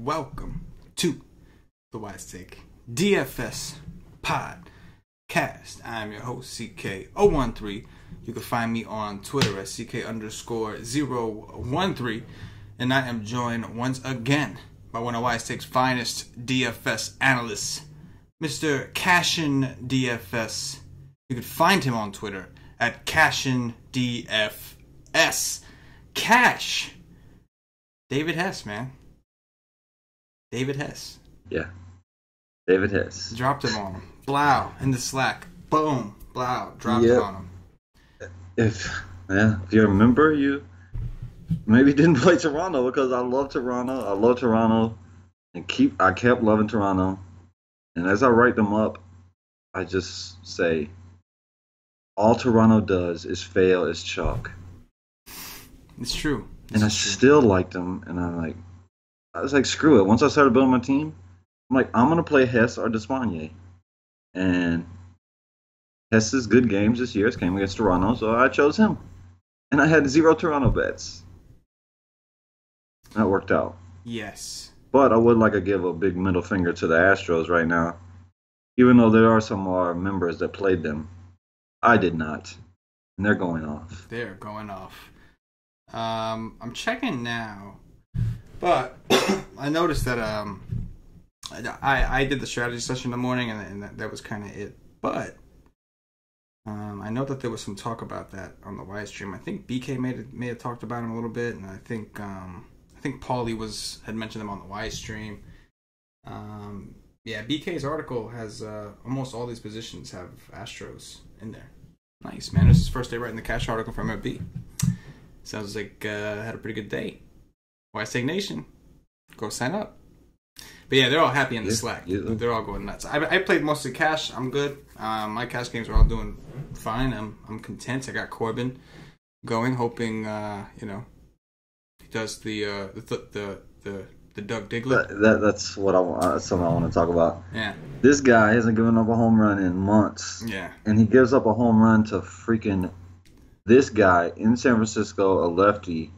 welcome to the Wise Take DFS podcast. I'm your host, CK013. You can find me on Twitter at CK_013. And I am joined once again by one of Wise Take's finest DFS analysts, Mr. CashinDFS. You can find him on Twitter at CashinDFS. Cash. David Hess, man. David Hess. Yeah. David Hess. Dropped him on him. Blow. In the Slack. Boom. Blow. Dropped it on him. If you remember, you maybe didn't play Toronto because I love Toronto. I love Toronto. I kept loving Toronto. And as I write them up, I just say, all Toronto does is fail as chalk. It's true. And I still liked them. And I was like, screw it. Once I started building my team, I'm like, I'm going to play Hess or Despaigne. And Hess's good games this year came against Toronto, so I chose him. And I had 0 Toronto bets. That worked out. Yes. But I would like to give a big middle finger to the Astros right now. Even though there are some of our members that played them. I did not. And they're going off. They're going off. I'm checking now. But I noticed that I did the strategy session in the morning, and that was kind of it. But I know that there was some talk about that on the Wise stream. I think BK may have talked about him a little bit, and I think Paulie had mentioned them on the Wise stream. BK's article has almost all these positions have Astros in there. Nice, man. This is his first day writing the cash article for MLB. Sounds like had a pretty good day. Wise Take Nation, go sign up. But yeah, they're all happy in the Slack. Yeah. They're all going nuts. I played mostly cash. I'm good. My cash games are all doing fine. I'm content. I got Corbin going, hoping he does the Doug Diglett. That's what I want. That's something I want to talk about. Yeah. This guy hasn't given up a home run in months. Yeah. And he gives up a home run to freaking this guy in San Francisco, a lefty.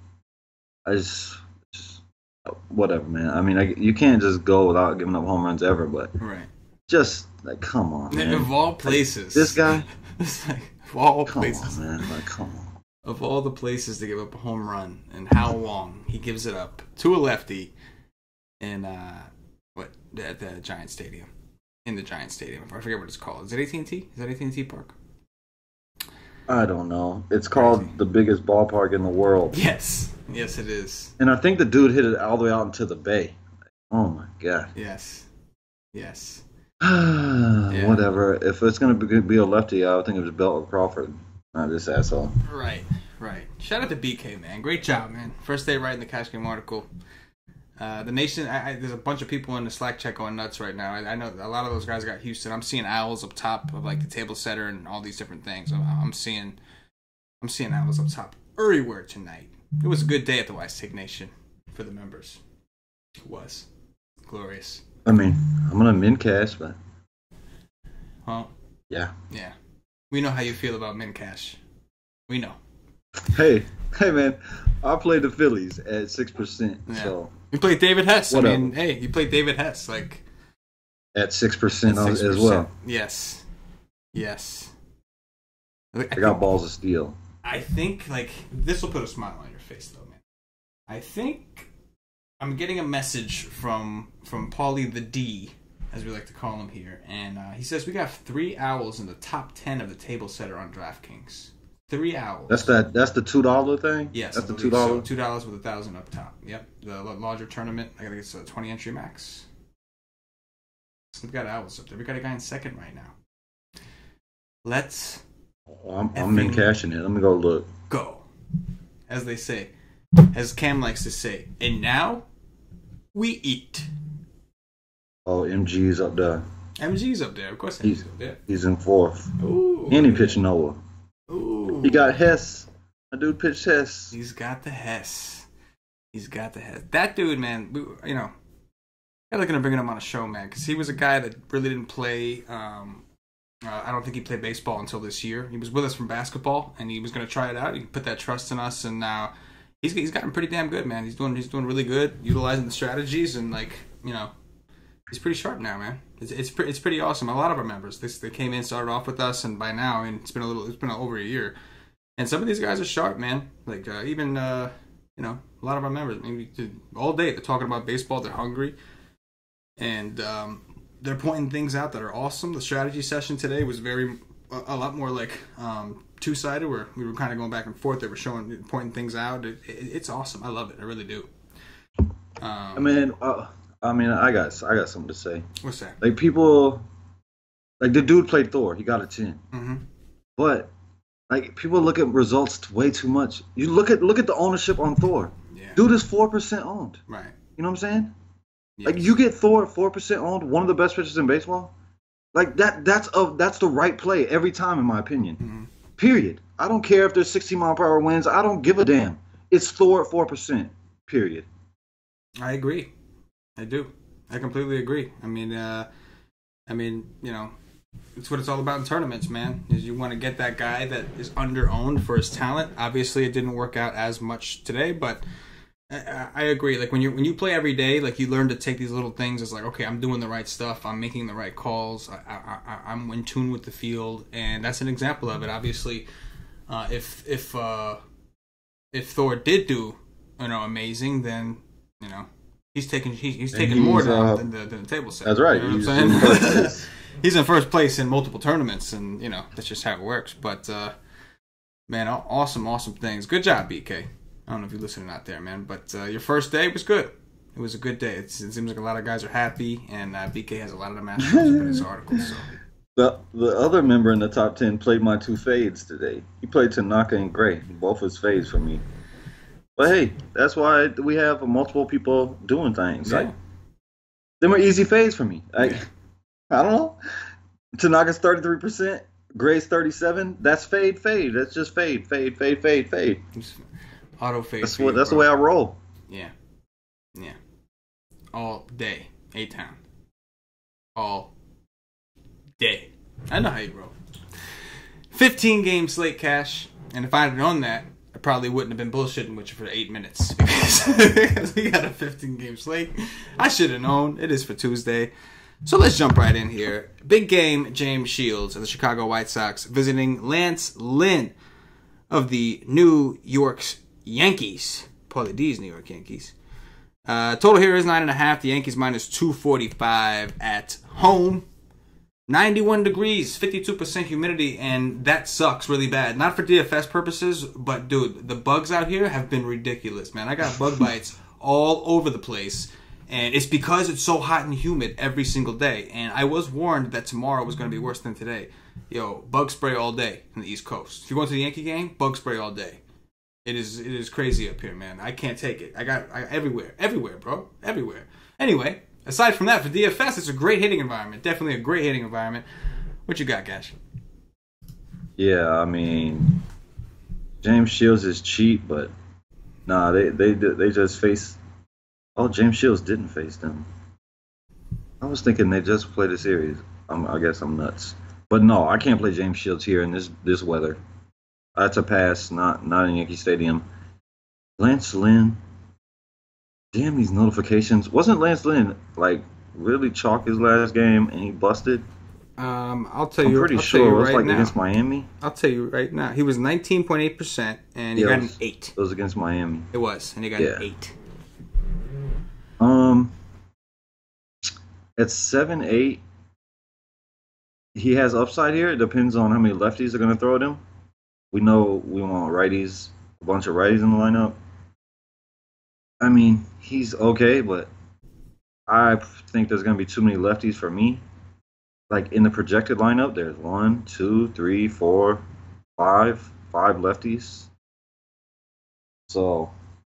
Whatever, man. I mean, you can't just go without giving up home runs ever, but right. Just come on, man. Of all places, this guy. It's of all places, on, man. Come on. Of all the places to give up a home run, and how long he gives it up to a lefty in at the Giant Stadium, I forget what it's called. Is it AT&T? Is that AT&T Park? I don't know. It's called the biggest ballpark in the world. Yes, it is. And I think the dude hit it all the way out into the bay. Oh my god. Yes. Whatever. If it's gonna be a lefty, I would think it was Belt or Crawford, not this asshole. Right. Shout out to BK, man. Great job, man. First day writing the cash game article. The Nation. There's a bunch of people in the Slack chat going nuts right now. I know a lot of those guys got Houston. I'm seeing owls up top of like the table setter and all these different things. I'm seeing owls up top everywhere tonight. It was a good day at the Wise Take Nation for the members. It was glorious. I mean, I'm gonna min cash, but yeah. We know how you feel about min cash. We know. Hey, man, I played the Phillies at 6%. Yeah. So you played David Hess. Whatever. I mean, hey, you played David Hess like at 6% as well. Yes. I got balls of steel. I think this will put a smile on your face, though, man. I think I'm getting a message from Paulie the D, as we like to call him here, and he says we got 3 owls in the top 10 of the table setter on DraftKings. 3 owls. That's the $2 thing? Yes. That's the $2? So $2 with 1,000 up top. Yep. The larger tournament, I gotta get a 20 entry max. So we've got owls up there. We got a guy in second right now. I'm in cashing it. Let me go look. Go. As they say. As Cam likes to say. And now, we eat. Oh, MG's up there. MG's up there. Of course MG's up there. He's in 4th. Ooh. And he pitched Noah. Ooh. He got Hess. A dude pitched Hess. He's got the Hess. That dude, man, I'm looking to bring him on a show, man, because he was a guy that really didn't play. I don't think he played baseball until this year. He was with us from basketball, and he was going to try it out. He put that trust in us, and now he's gotten pretty damn good, man. He's doing really good, utilizing the strategies, and he's pretty sharp now, man. It's pretty awesome. A lot of our members, they came in, started off with us, and by now, and it's been over a year, and some of these guys are sharp, man. Like even a lot of our members, maybe all day they're talking about baseball. They're hungry, and they're pointing things out that are awesome. The strategy session today was a lot more like two-sided, where we were kind of going back and forth. They were pointing things out. It's awesome. I love it. I really do. I got something to say. What's that? Like people, like the dude played Thor. He got a 10. Mm-hmm. But like people look at results way too much. You look at the ownership on Thor. Yeah. Dude is 4% owned. Right. You know what I'm saying? Yes. Like you get Thor 4% owned, one of the best pitchers in baseball. Like that's the right play every time, in my opinion. Mm-hmm. Period. I don't care if there's 60-mile-per-hour winds. I don't give a damn. It's Thor at 4%. Period. I agree. I do. I completely agree. I mean, it's what it's all about in tournaments, man. Is you want to get that guy that is under-owned for his talent. Obviously, it didn't work out as much today, but I agree. Like when you play every day, like you learn to take these little things as like, okay, I'm doing the right stuff. I'm making the right calls. I'm in tune with the field, and that's an example of it. Obviously, if Thor did do amazing, then he's taking more than the table set. That's right. You know what I'm saying? He's in first place in multiple tournaments, and that's just how it works. But man, awesome things. Good job, BK. I don't know if you're listening out there, man, but your first day was good. It was a good day. It seems like a lot of guys are happy, and BK has a lot of them matches in his article. So the other member in the top 10 played my 2 fades today. He played Tanaka and Gray, both his fades for me. But hey, that's why we have multiple people doing things. Yeah. Like them are easy fades for me. Like I don't know. Tanaka's 33%, Gray's 37. That's fade. That's just fade. Auto fade. That's the way I roll. Yeah. All day, A-Town. All day. I know how you roll. 15-game slate cash, and if I had known that, I probably wouldn't have been bullshitting with you for 8 minutes because we got a 15-game slate. I should have known. It is for Tuesday. So let's jump right in here. Big game, James Shields of the Chicago White Sox visiting Lance Lynn of the New York Yankees. Paulie D's New York Yankees. Total here is 9.5. The Yankees minus 245 at home. 91 degrees, 52% humidity, and that sucks really bad. Not for DFS purposes, but dude, the bugs out here have been ridiculous, man. I got bug bites all over the place, and it's because it's so hot and humid every single day. And I was warned that tomorrow was going to be worse than today. Yo, bug spray all day in the East Coast. If you're going to the Yankee game, bug spray all day. It is crazy up here, man. I can't take it. I everywhere, bro, everywhere. Anyway. Aside from that, for DFS, it's a great hitting environment. Definitely a great hitting environment. What you got, Gash? Yeah, I mean, James Shields is cheap, but nah, they just face. Oh, James Shields didn't face them. I was thinking they just played a series. I guess I'm nuts, but no, I can't play James Shields here in this weather. That's a pass. Not in Yankee Stadium. Lance Lynn. Damn, these notifications. Wasn't Lance Lynn like really chalk his last game and he busted? I'll tell you. I'm pretty sure it was right like now. Against Miami. I'll tell you right now. He was 19.8% and he got an 8. It was against Miami. It was, and he got an 8. At 7-8, he has upside here. It depends on how many lefties are going to throw at him. We know we want righties, a bunch of righties in the lineup. I mean, he's okay, but I think there's going to be too many lefties for me. Like in the projected lineup, there's 1, 2, 3, 4, 5 lefties. So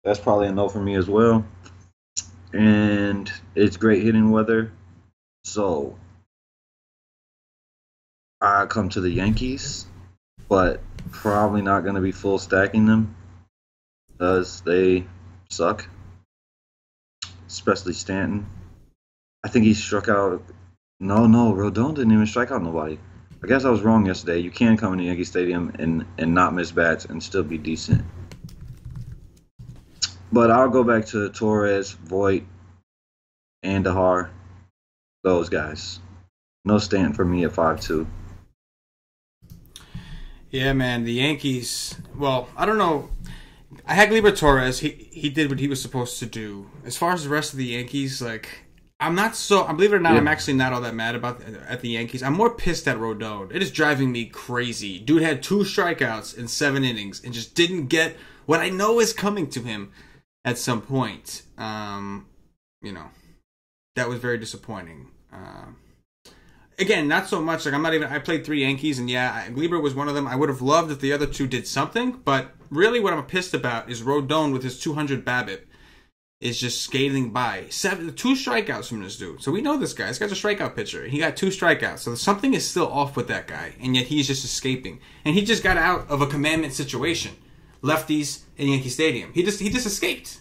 that's probably a no for me as well. And it's great hitting weather. So I come to the Yankees, but probably not going to be full stacking them because they suck. Especially Stanton. I think he struck out. No, Rodon didn't even strike out nobody. I guess I was wrong yesterday. You can come into Yankee Stadium and not miss bats and still be decent. But I'll go back to Torres, Voit, and Dahar. Those guys. No stand for me at 5-2. Yeah, man, the Yankees. Well, I don't know. I had Gleyber Torres. He did what he was supposed to do. As far as the rest of the Yankees, like I'm not so. Believe it or not, I'm actually not all that mad at the Yankees. I'm more pissed at Rodon. It is driving me crazy. Dude had 2 strikeouts in 7 innings and just didn't get what I know is coming to him at some point. That was very disappointing. Again, not so much. Like I played 3 Yankees, and yeah, Gleyber was one of them. I would have loved if the other 2 did something, but really, what I'm pissed about is Rodon with his 200 BABIP is just skating by. 2 strikeouts from this dude. So we know this guy. This guy's a strikeout pitcher. He got 2 strikeouts. So something is still off with that guy, and yet he's just escaping. And he just got out of a commandment situation. Lefties in Yankee Stadium. He just escaped.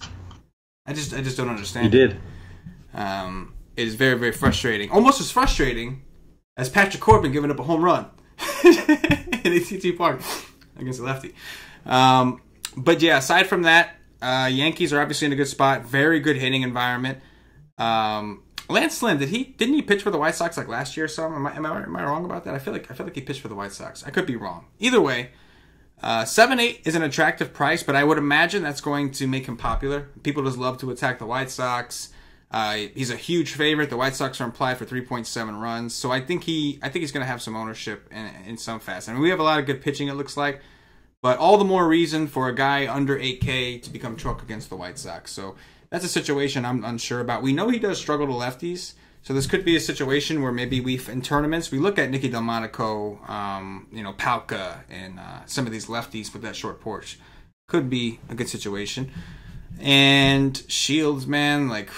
I just don't understand. He did. It is very, very frustrating. Almost as frustrating as Patrick Corbin giving up a home run in AT&T Park against a lefty. But yeah, aside from that, Yankees are obviously in a good spot. Very good hitting environment. Lance Lynn, didn't he pitch for the White Sox like last year or something? Am I wrong about that? I feel like he pitched for the White Sox. I could be wrong. Either way, 7-8 is an attractive price, but I would imagine that's going to make him popular. People just love to attack the White Sox. He's a huge favorite. The White Sox are implied for 3.7 runs, so I think he's going to have some ownership in some fashion. I mean, we have a lot of good pitching, it looks like, but all the more reason for a guy under 8K to become chalk against the White Sox. So that's a situation I'm unsure about. We know he does struggle to lefties, so this could be a situation where maybe in tournaments we look at Nicky Delmonico, Palka, and some of these lefties with that short porch. Could be a good situation. And Shields, man, like.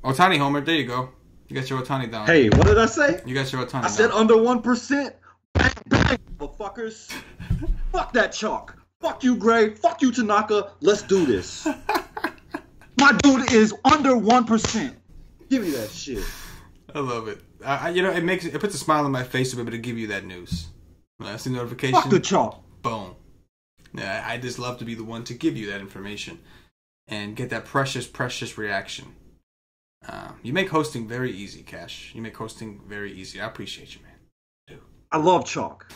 Ohtani homer, there you go. You got your Ohtani down. Hey, what did I say? You got your Ohtani down. I said under 1%. Bang, bang, motherfuckers. Fuck that chalk. Fuck you, Gray. Fuck you, Tanaka. Let's do this. My dude is under 1%. Give me that shit. I love it. It puts a smile on my face to be able to give you that news. When I see the notification. Fuck the chalk. Boom. Yeah, I just love to be the one to give you that information and get that precious, precious reaction. You make hosting very easy, Cash. You make hosting very easy. I appreciate you, man. Dude. I love chalk.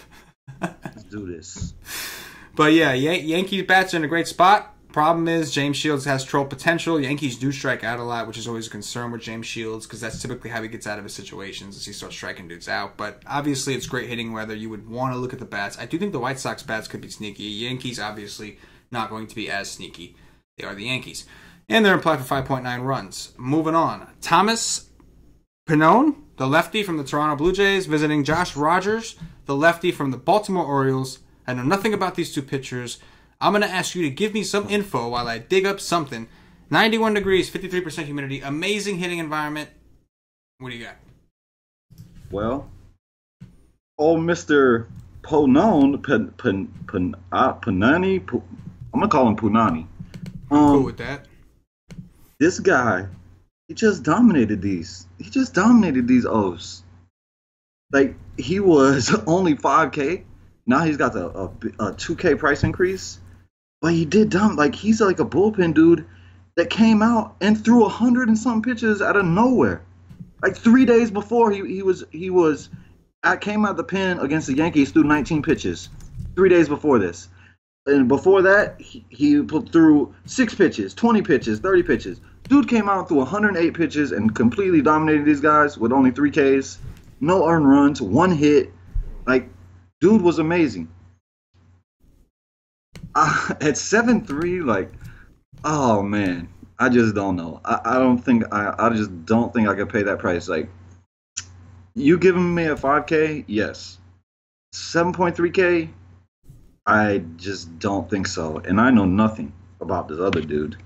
Let's do this. But yeah, Yankees bats are in a great spot. Problem is, James Shields has troll potential. Yankees do strike out a lot, which is always a concern with James Shields because that's typically how he gets out of his situations as he starts striking dudes out. But obviously, it's great hitting weather. You would want to look at the bats. I do think the White Sox bats could be sneaky. Yankees, obviously, not going to be as sneaky. They are the Yankees. And they're implied for 5.9 runs. Moving on. Thomas Pannone, the lefty from the Toronto Blue Jays, visiting Josh Rogers, the lefty from the Baltimore Orioles. I know nothing about these 2 pitchers. I'm going to ask you to give me some info while I dig up something. 91 degrees, 53% humidity, amazing hitting environment. What do you got? Well, old Mr. Pannone, Punani, I'm going to call him Punani. Cool with that. This guy, he just dominated these. He just dominated these O's. Like, he was only 5K. Now he's got a 2K price increase. But he did he's like a bullpen dude that came out and threw 100 and some pitches out of nowhere. Like 3 days before he came out the pen against the Yankees, threw 19 pitches. 3 days before this. And before that, he put through 6 pitches, 20 pitches, 30 pitches. Dude came out through 108 pitches and completely dominated these guys with only 3 Ks, no earned runs, 1 hit. Like, dude was amazing. At 7.3, like, oh man, I just don't know. I just don't think I could pay that price. Like, you giving me a 5K? Yes. 7.3K? I just don't think so. And I know nothing about this other dude.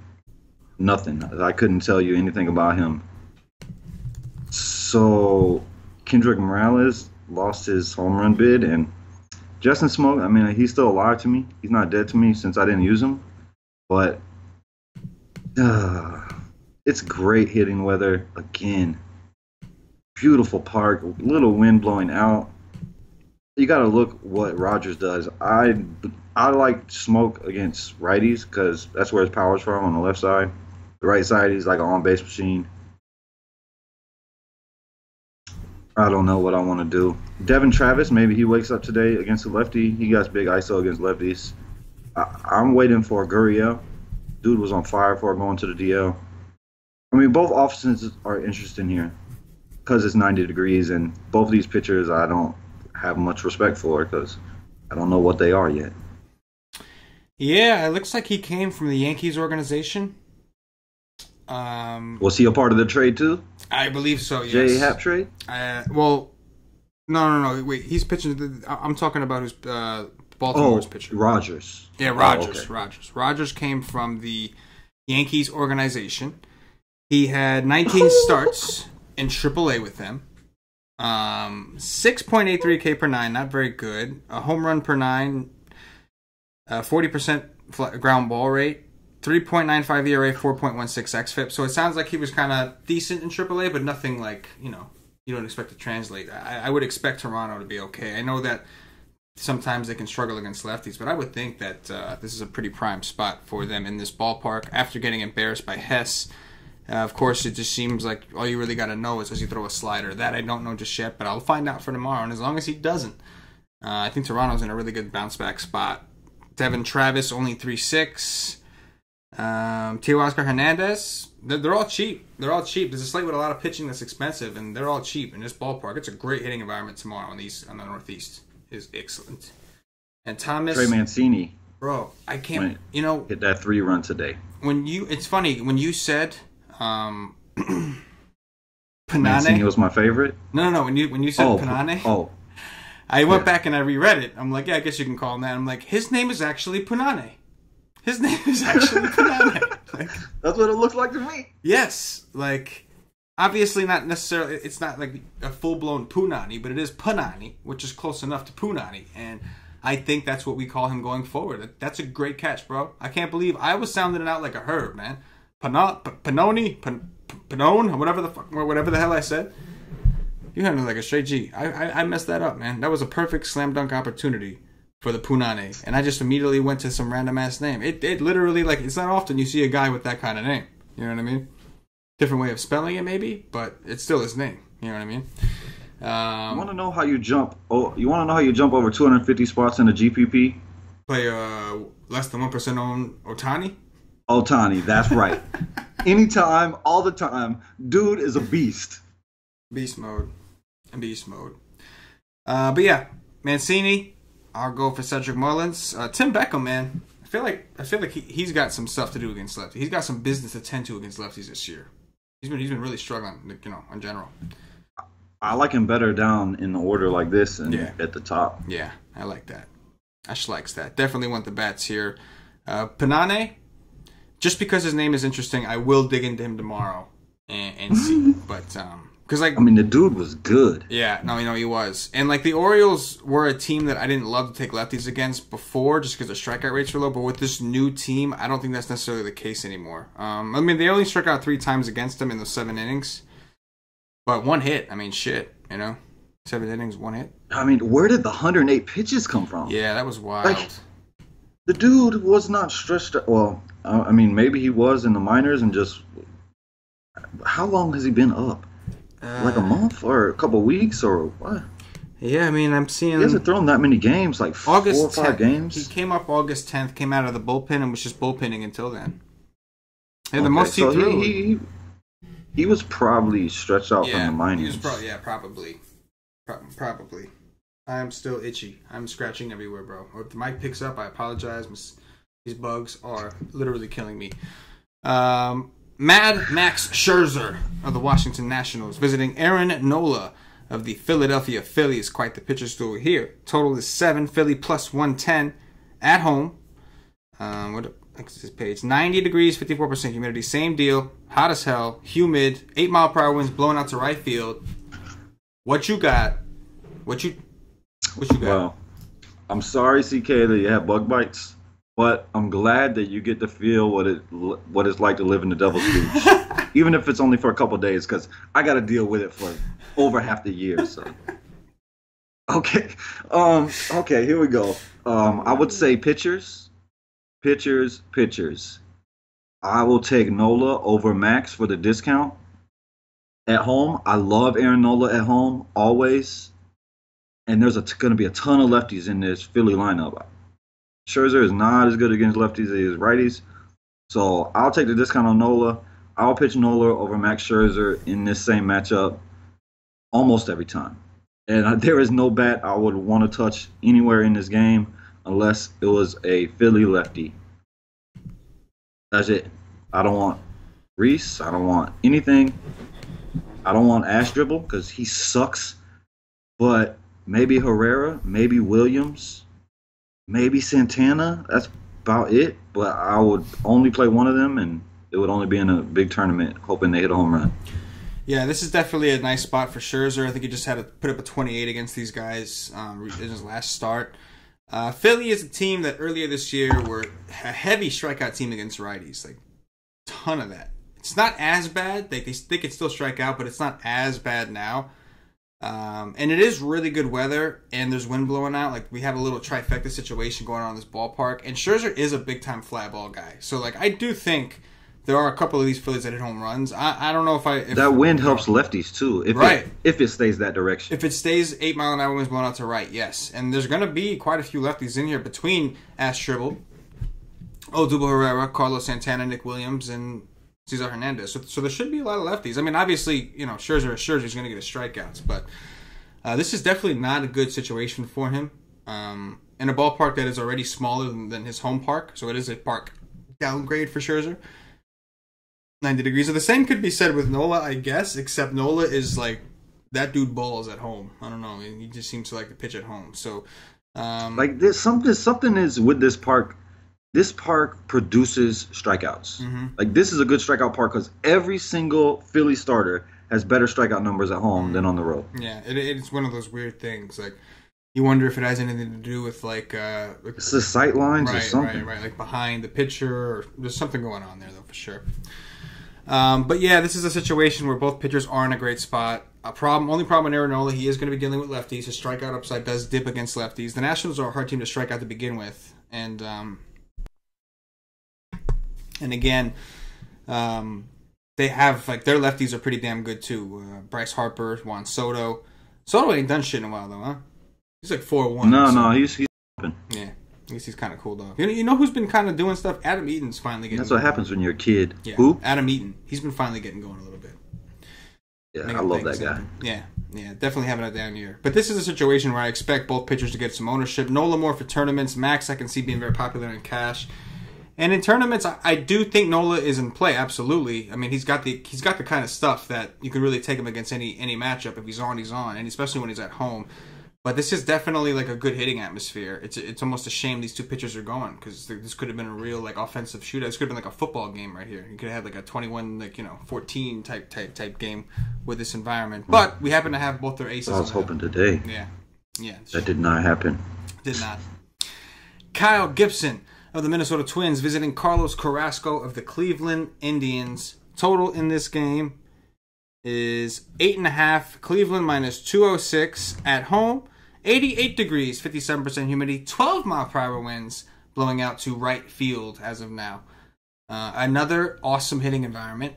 Nothing. I couldn't tell you anything about him. So, Kendrick Morales lost his home run bid, and Justin Smoke, I mean, he's still alive to me. He's not dead to me since I didn't use him. But it's great hitting weather. Again, beautiful park, little wind blowing out. You got to look what Rogers does. I like Smoke against righties because that's where his power's from on the left side. The right side, he's like an on-base machine. I don't know what I want to do. Devin Travis, maybe he wakes up today against a lefty. He got big ISO against lefties. I'm waiting for Gurriel. Dude was on fire for going to the DL. I mean, both offenses are interesting here because it's 90 degrees, and both of these pitchers I don't have much respect for because I don't know what they are yet. Yeah, it looks like he came from the Yankees organization. Was he a part of the trade too? I believe so, yes. J. Happ trade? Well, no. Wait, he's pitching. I'm talking about his Baltimore's pitcher. Rogers. Yeah, Rogers. Okay. Rogers came from the Yankees organization. He had 19 starts in AAA with them. 6.83 K per nine, not very good. A home run per nine, 40% ground ball rate, 3.95 ERA, 4.16 xFIP. So it sounds like he was kind of decent in AAA, but nothing like, you don't expect to translate. I would expect Toronto to be okay. I know that sometimes they can struggle against lefties, but I would think that this is a pretty prime spot for them in this ballpark after getting embarrassed by Hess. Of course, it just seems like all you really got to know is does he throw a slider. That I don't know just yet, but I'll find out for tomorrow. And as long as he doesn't, I think Toronto's in a really good bounce-back spot. Devin Travis, only 3.6. Teoscar Hernandez, they're all cheap. There's a slate with a lot of pitching that's expensive, and they're all cheap in this ballpark. It's a great hitting environment tomorrow on the Northeast. Is excellent. And Thomas Trey Mancini. Bro, I can't. Hit that 3-run today. It's funny when you said Panane. Mancini was my favorite. No. When you said Panane, I went back and I reread it. I'm like, yeah, I guess you can call him that. I'm like, his name is actually Panane. His name is actually Panane. Like, that's what it looks like to me. Yes, like obviously not necessarily. It's not like a full blown Punani, but it is Panani, which is close enough to Punani, and I think that's what we call him going forward. That's a great catch, bro. I can't believe I was sounding it out like a herb, man. Panone, whatever the hell I said. You handled like a straight G. I messed that up, man. That was a perfect slam dunk opportunity for the Punane, and I just immediately went to some random ass name. It literally, like, it's not often you see a guy with that kind of name. You know what I mean? Different way of spelling it, maybe, but it's still his name. You know what I mean? You want to know how you jump? Oh, you want to know how you jump over 250 spots in the GPP? Play less than 1% on Ohtani. Ohtani, that's right. Anytime, all the time, dude is a beast. Beast mode. But yeah, Mancini. I'll go for Cedric Mullins. Tim Beckham, man. I feel like he's got some stuff to do against lefties. He's got some business to tend to against lefties this year. He's been really struggling, in general. I like him better down in the order like this and at the top. Yeah, I like that. I likes that. Definitely want the bats here. Panane, just because his name is interesting, I will dig into him tomorrow and see. But because the dude was good. Yeah, no, he was. And the Orioles were a team that I didn't love to take lefties against before, just because their strikeout rates were low. But with this new team, I don't think that's necessarily the case anymore. They only struck out 3 times against them in those 7 innings, but 1 hit. 7 innings, 1 hit. Where did the 108 pitches come from? Yeah, that was wild. The dude was not stretched out. Well, maybe he was in the minors and just. How long has he been up? Like a month or a couple weeks or what? Yeah, I'm seeing. He hasn't thrown that many games, like August 4 or 5 10th. games. He came up August 10th, came out of the bullpen, and was just bullpenning until then. And the most he threw. He was probably stretched out from the minors. He was probably. Probably. I am still itchy. I'm scratching everywhere, bro. If the mic picks up, I apologize. These bugs are literally killing me. Mad Max Scherzer of the Washington Nationals visiting Aaron Nola of the Philadelphia Phillies. Quite the pitcher stool here. Total is 7. Philly plus 110 at home. What's this page? 90 degrees, 54% humidity. Same deal. Hot as hell. Humid. 8-mile-per-hour winds blowing out to right field. What you got? What you got? Well, I'm sorry, CK, that you have bug bites. But I'm glad that you get to feel what it's like to live in the devil's gooch, even if it's only for a couple of days, because I got to deal with it for over half the year. So Okay. Okay, here we go. I would say pitchers, pitchers. I will take Nola over Max for the discount. At home, I love Aaron Nola at home always, and there's going to be a ton of lefties in this Philly lineup. Scherzer is not as good against lefties as he is righties, so I'll take the discount on Nola. I'll pitch Nola over Max Scherzer in this same matchup almost every time. And there is no bat I would want to touch anywhere in this game unless it was a Philly lefty. That's it. I don't want Reese. I don't want anything. I don't want Ash Dribble because he sucks. But maybe Herrera, maybe Williams, maybe Santana. That's about it. But I would only play one of them, and it would only be in a big tournament, hoping they hit a home run. Yeah, this is definitely a nice spot for Scherzer. I think he just had to put up a 28 against these guys in his last start. Philly is a team that earlier this year were a heavy strikeout team against righties, like a ton of that. It's not as bad. They could still strike out, but it's not as bad now. And it is really good weather, and there's wind blowing out. Like, we have a little trifecta situation going on in this ballpark, and Scherzer is a big-time fly ball guy. So, like, I do think there are a couple of these Phillies that hit home runs. I don't know if that wind helps lefties too. If it stays that direction. If it stays 8-mile-an-hour winds blowing out to right, yes. And there's going to be quite a few lefties in here between Ash Tribble, Odubel Herrera, Carlos Santana, Nick Williams, and Cesar Hernandez. So there should be a lot of lefties. I mean, obviously, Scherzer's going to get his strikeouts, but this is definitely not a good situation for him. In a ballpark that is already smaller than his home park, so it is a park downgrade for Scherzer. 90 degrees. So the same could be said with Nola, I guess, except Nola is like, that dude balls at home. I don't know. He just seems to like to pitch at home. So, like this, something is with this park. This park produces strikeouts. Mm-hmm. Like, this is a good strikeout park because every single Philly starter has better strikeout numbers at home than on the road. Yeah, it's one of those weird things. Like, you wonder if it has anything to do with it's the sight lines or something. Right. Like behind the pitcher, or there's something going on there though for sure. But yeah, this is a situation where both pitchers are in a great spot. Only problem with Aaron Nola, he is going to be dealing with lefties. His strikeout upside does dip against lefties. The Nationals are a hard team to strike out to begin with, and again, they have like their lefties are pretty damn good too. Bryce Harper, Juan Soto. Soto ain't done shit in a while though, huh? He's like 4-1. No, he's open. Yeah. I guess he's kind of cooled off. You know who's been kind of doing stuff? Adam Eaton's finally getting. That's what happens when you're a kid. Yeah. Who? Adam Eaton. He's been finally getting going a little bit. Yeah, I love that guy. Yeah, definitely having a down year. But this is a situation where I expect both pitchers to get some ownership. Nola more for tournaments. Max I can see being very popular in cash. And in tournaments, I do think Nola is in play. Absolutely. I mean, he's got the kind of stuff that you can really take him against any matchup. If he's on, he's on, and especially when he's at home. But this is definitely like a good hitting atmosphere. It's almost a shame these two pitchers are going because this could have been a real like offensive shootout. This could have been like a football game right here. You could have had like a 21 type game with this environment. But we happen to have both their aces. I was hoping today. Yeah. That did not happen. Did not. Kyle Gibson of the Minnesota Twins visiting Carlos Carrasco of the Cleveland Indians. Total in this game is 8.5. Cleveland minus 206 at home. 88 degrees, 57% humidity, 12-mile-per-hour winds blowing out to right field as of now. Another awesome hitting environment.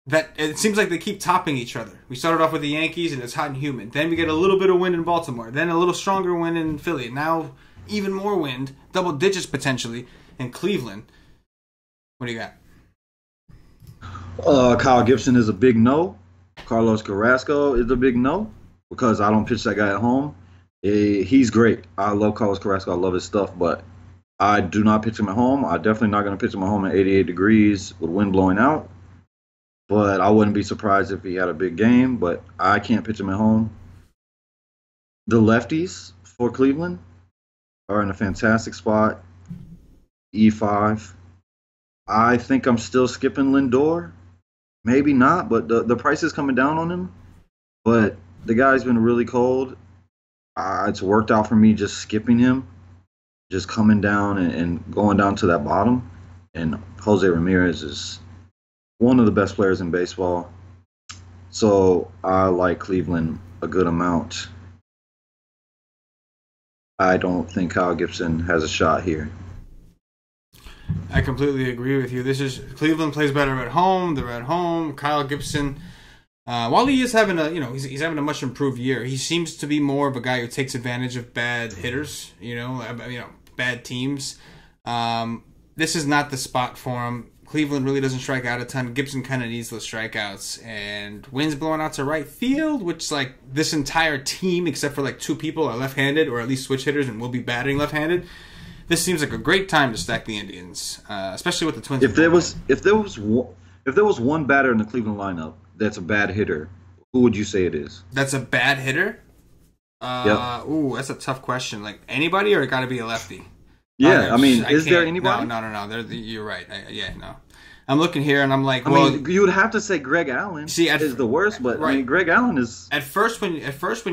That it seems like they keep topping each other. We started off with the Yankees, and it's hot and humid. Then we get a little bit of wind in Baltimore. Then a little stronger wind in Philly. Now even more wind, double digits potentially, in Cleveland. What do you got? Kyle Gibson is a big no. Carlos Carrasco is a big no because I don't pitch that guy at home. He's great. I love Carlos Carrasco. I love his stuff, but I do not pitch him at home. I'm definitely not going to pitch him at home at 88 degrees with wind blowing out. But I wouldn't be surprised if he had a big game, but I can't pitch him at home. The lefties for Cleveland are in a fantastic spot. E5. I think I'm still skipping Lindor. Maybe not, but the price is coming down on him. But the guy's been really cold. It's worked out for me just skipping him, just coming down and going down to that bottom. And Jose Ramirez is one of the best players in baseball. So I like Cleveland a good amount. I don't think Kyle Gibson has a shot here. I completely agree with you. This is Cleveland plays better at home. They're at home. Kyle Gibson, while he is having he's having a much improved year. He seems to be more of a guy who takes advantage of bad hitters. Bad teams. This is not the spot for him. Cleveland really doesn't strike out a ton. Gibson kind of needs those strikeouts, and wind's blowing out to right field, which like this entire team, except for like two people, are left-handed or at least switch hitters, and will be batting left-handed. This seems like a great time to stack the Indians, especially with the Twins. If there was one batter in the Cleveland lineup that's a bad hitter, who would you say it is? That's a bad hitter. Yep. Ooh, that's a tough question. Like anybody, or it got to be a lefty? Yeah, I mean, is there anybody? No. You're right. No. I'm looking here and I'm like, I mean, you would have to say Greg Allen is the worst, but right. I mean, Greg Allen is. At first when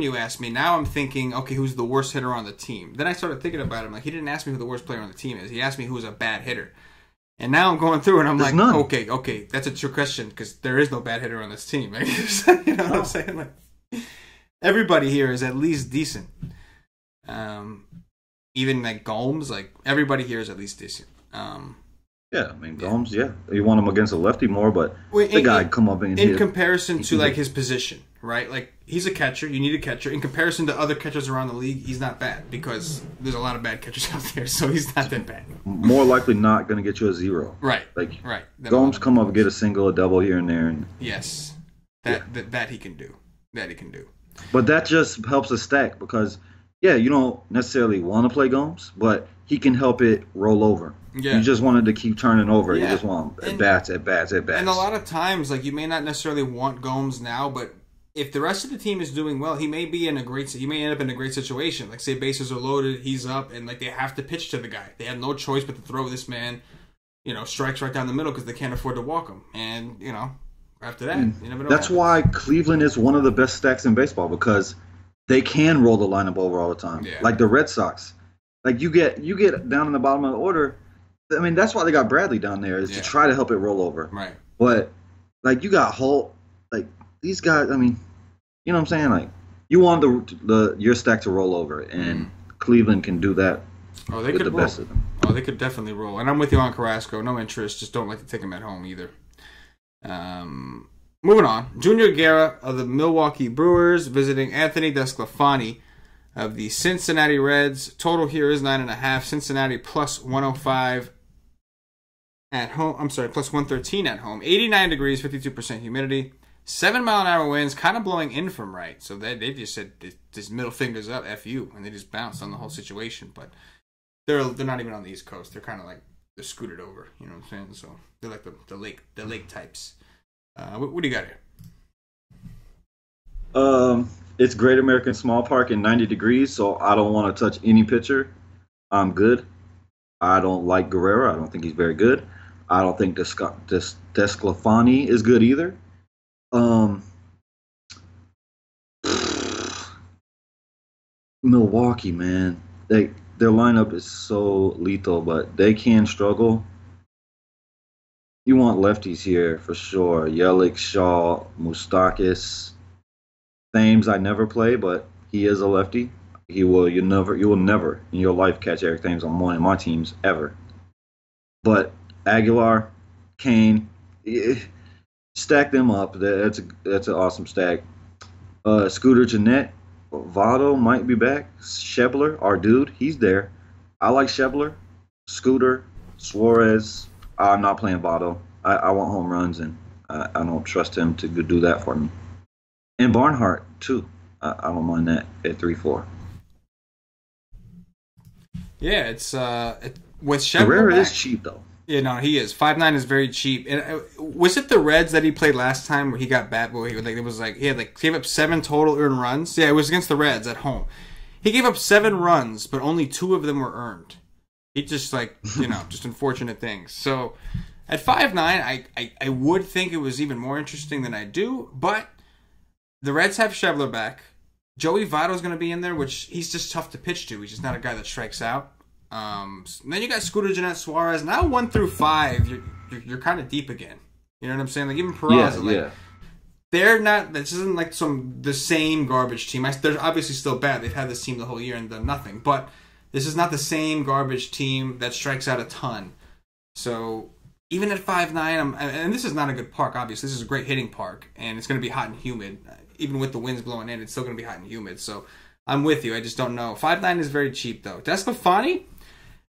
you asked me, now I'm thinking, okay, who's the worst hitter on the team? Then I started thinking about him. Like, he didn't ask me who the worst player on the team is. He asked me who's a bad hitter. And now I'm going through and I'm like, none. Okay, that's a true question because there is no bad hitter on this team. You know what I'm saying? Like, everybody here is at least decent. Even like Gomes, like everybody here is at least decent. Yeah, I mean Gomes. Yeah, you want him against a lefty more, but the guy come up and in comparison to like his position, right? Like he's a catcher. You need a catcher. In comparison to other catchers around the league, he's not bad because there's a lot of bad catchers out there. So he's not that bad. More likely not going to get you a zero. Right. Right. Gomes come up and get a single, a double here and there, and yes, that he can do. That he can do. But that just helps us stack because. Yeah, you don't necessarily want to play Gomes, but he can help it roll over. Yeah. You just wanted to keep turning over. Yeah. You just want at bats. And a lot of times, like you may not necessarily want Gomes now, but if the rest of the team is doing well, he may end up in a great situation. Like say bases are loaded, he's up, and like they have to pitch to the guy. They have no choice but to throw this man, strikes right down the middle because they can't afford to walk him. And after that, you never know. That's why Cleveland is one of the best stacks in baseball because. They can roll the lineup over all the time, like the Red Sox. Like you get down in the bottom of the order. I mean, that's why they got Bradley down there is to try to help it roll over. Right. But like you got Holt, like these guys. I mean, you know what I'm saying? Like you want your stack to roll over, and Cleveland can do that. Oh, they could the best of them. Oh, they could definitely roll. And I'm with you on Carrasco. No interest. Just don't like to take him at home either. Moving on, Junior Guerra of the Milwaukee Brewers visiting Anthony Desclafani of the Cincinnati Reds. Total here is 9.5. Cincinnati plus 105 at home. I'm sorry, plus 113 at home. 89 degrees, 52% humidity. 7-mile-an-hour winds, kind of blowing in from right. So they just said this middle fingers up, F you, and they just bounced on the whole situation. But they're not even on the East Coast. They're kind of like they're scooted over. You know what I'm saying? So they're like the lake types. What do you got here? It's Great American Small Park in 90 degrees, so I don't want to touch any pitcher. I'm good. I don't like Guerrero. I don't think he's very good. I don't think Desclafani is good either. Milwaukee, man. Their lineup is so lethal, but they can struggle. You want lefties here for sure. Yelich, Shaw, Moustakas. Thames I never play, but he is a lefty. You will never in your life catch Eric Thames on one of my teams ever. But Aguilar, Kane, stack them up. That's an awesome stack. Scooter Gennett, Votto might be back. Schebler, our dude, he's there. I like Schebler, Scooter, Suarez. I'm not playing Votto. I want home runs, and I don't trust him to do that for me. And Barnhart, too. I don't mind that at 3-4. Yeah, it's with Schebler Guerrero is cheap, though. Yeah, no, he is. 5'9" is very cheap. And was it the Reds that he played last time where he got bat boy? He gave up 7 total earned runs. Yeah, it was against the Reds at home. He gave up 7 runs, but only 2 of them were earned. He just just unfortunate things. So at 5'9", I would think it was even more interesting than I do. But the Reds have Schebler back. Joey Votto's going to be in there, which he's just tough to pitch to. He's just not a guy that strikes out. And then you got Scooter Gennett, Suarez. Now 1 through 5, you're kind of deep again. You know what I'm saying? Like even Perez. they're not. This isn't like the same garbage team. They're obviously still bad. They've had this team the whole year and done nothing. But this is not the same garbage team that strikes out a ton. So even at 5'9", and this is not a good park. Obviously, this is a great hitting park, and it's going to be hot and humid. Even with the winds blowing in, it's still going to be hot and humid. So I'm with you. I just don't know. 5'9" is very cheap though. DeSclafani,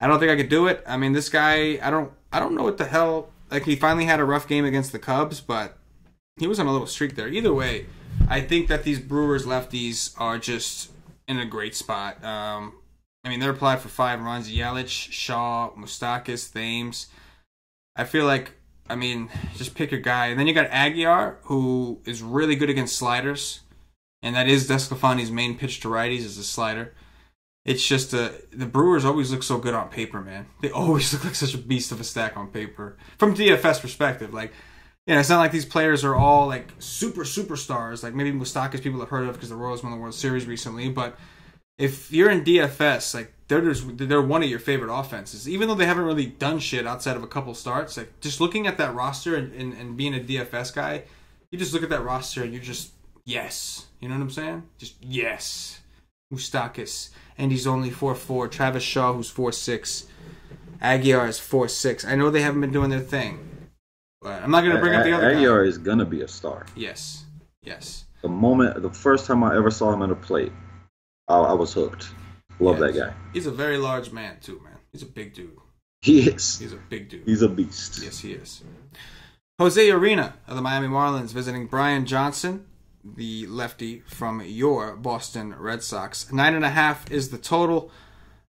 I don't think I could do it. I mean, this guy, I don't know what the hell. Like, he finally had a rough game against the Cubs, but he was on a little streak there. Either way, I think that these Brewers lefties are just in a great spot. I mean, they're applied for 5 runs. Yelich, Shaw, Moustakas, Thames. I feel like, I mean, just pick your guy. And then you got Aguilar, who is really good against sliders. And that is DeSclafani's main pitch to righties is a slider. It's just the Brewers always look so good on paper, man. They always look like such a beast of a stack on paper. From DFS perspective, like, you know, it's not like these players are all like superstars. Like maybe Moustakas people have heard of because the Royals won the World Series recently. But if you're in DFS, like they're one of your favorite offenses, even though they haven't really done shit outside of a couple starts. Like just looking at that roster and being a DFS guy, you just look at that roster and you're just yes, you know what I'm saying? Just yes. Moustakas, and he's only 4'4". Travis Shaw, who's 4'6". Aguilar is 4'6". I know they haven't been doing their thing, but I'm not going to bring up the other guy. Aguilar is going to be a star. Yes. The first time I ever saw him at a plate, I was hooked. Love that guy. He's a very large man, too, man. He's a big dude. He is. He's a big dude. He's a beast. Yes, he is. Jose Urena of the Miami Marlins visiting Brian Johnson, the lefty from your Boston Red Sox. 9.5 is the total.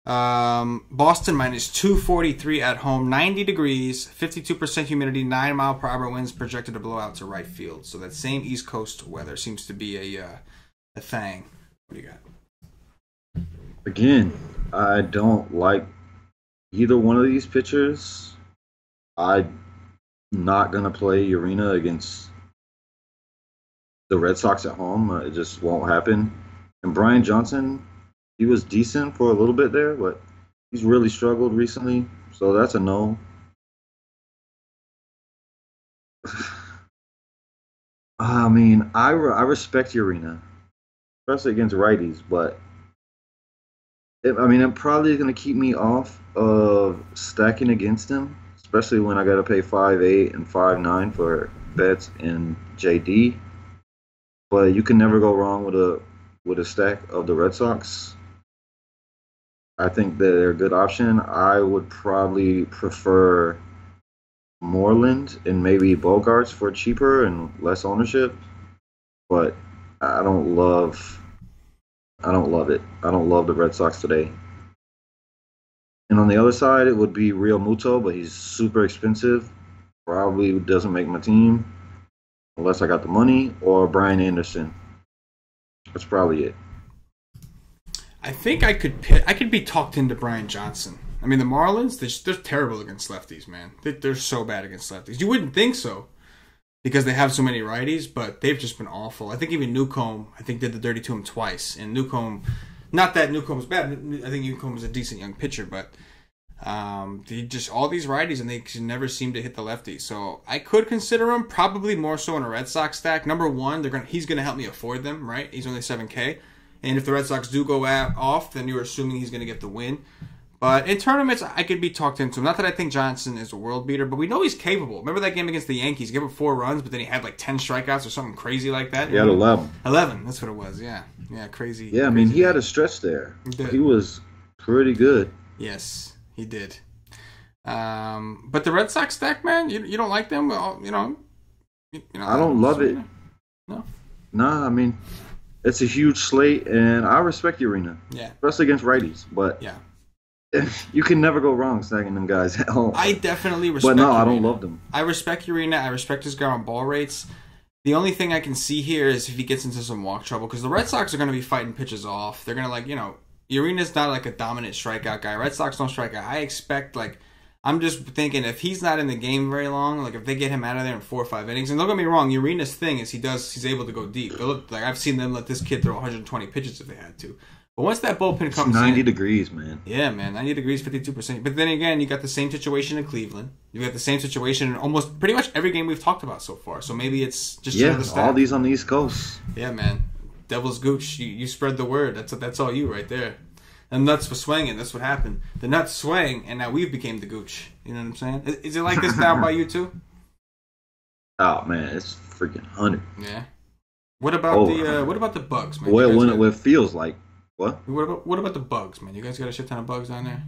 Boston minus 243 at home. 90 degrees, 52% humidity, 9-mile-per-hour winds projected to blow out to right field. So that same East Coast weather seems to be a thing. What do you got? Again, I don't like either one of these pitchers. I'm not going to play Urena against the Red Sox at home. It just won't happen. And Brian Johnson, he was decent for a little bit there, but he's really struggled recently. So that's a no. I mean, I respect Urena, especially against righties, but I'm probably going to keep me off of stacking against him, especially when I got to pay 5.8 and 5.9 for bets in JD. But you can never go wrong with a stack of the Red Sox. I think that they're a good option. I would probably prefer Moreland and maybe Bogarts for cheaper and less ownership. But I don't love it. I don't love the Red Sox today. And on the other side, it would be Real Muto, but he's super expensive. Probably doesn't make my team unless I got the money, or Brian Anderson. That's probably it. I think I could be talked into Brian Johnson. I mean, the Marlins, they're terrible against lefties, man. They're so bad against lefties. You wouldn't think so because they have so many righties, but they've just been awful. I think even Newcomb, did the dirty to him twice. And Newcomb, not that Newcomb's bad. I think Newcomb is a decent young pitcher, but just all these righties, and they never seem to hit the lefty. So I could consider him, probably more so in a Red Sox stack. Number one, he's going to help me afford them, right? He's only $7K. And if the Red Sox do go off, then you're assuming he's going to get the win. But in tournaments, I could be talked into him. Not that I think Johnson is a world beater, but we know he's capable. Remember that game against the Yankees? He gave up 4 runs, but then he had like 10 strikeouts or something crazy like that. He had 11. 11, that's what it was, yeah. Yeah, crazy. Yeah, I mean, he had a stretch there. He was pretty good. Yes, he did. But the Red Sox stack, man, you don't like them? Well, I don't love it. No? Nah, I mean, it's a huge slate, and I respect Urena. Yeah. Especially against righties. But yeah, you can never go wrong stacking them guys at home. I definitely respect But no, Urena. I don't love them. I respect Urena. I respect his ground ball rates. The only thing I can see here is if he gets into some walk trouble, because the Red Sox are going to be fighting pitches off. They're going to, Urena's not like a dominant strikeout guy. Red Sox don't strike out. I expect, I'm just thinking if he's not in the game very long, if they get him out of there in 4 or 5 innings, and don't get me wrong, Urena's thing is he's able to go deep. I've seen them let this kid throw 120 pitches if they had to. But once that bullpen It's comes 90 in, degrees, man. yeah, man, 90 degrees, 52%. But then again, you got the same situation in Cleveland. You got the same situation in almost pretty much every game we've talked about so far. So maybe it's just Yeah, another stat. all these on the East Coast. Yeah, man. Devil's Gooch. You spread the word. That's all you right there. The nuts were swinging. That's what happened. The nuts swang, and now we've became the Gooch. You know what I'm saying? Is it like this down by you too? Oh man, it's freaking 100. Yeah. What about the bugs, man? Well, when it feels like what? What about the bugs, man? You guys got a shit ton of bugs down there?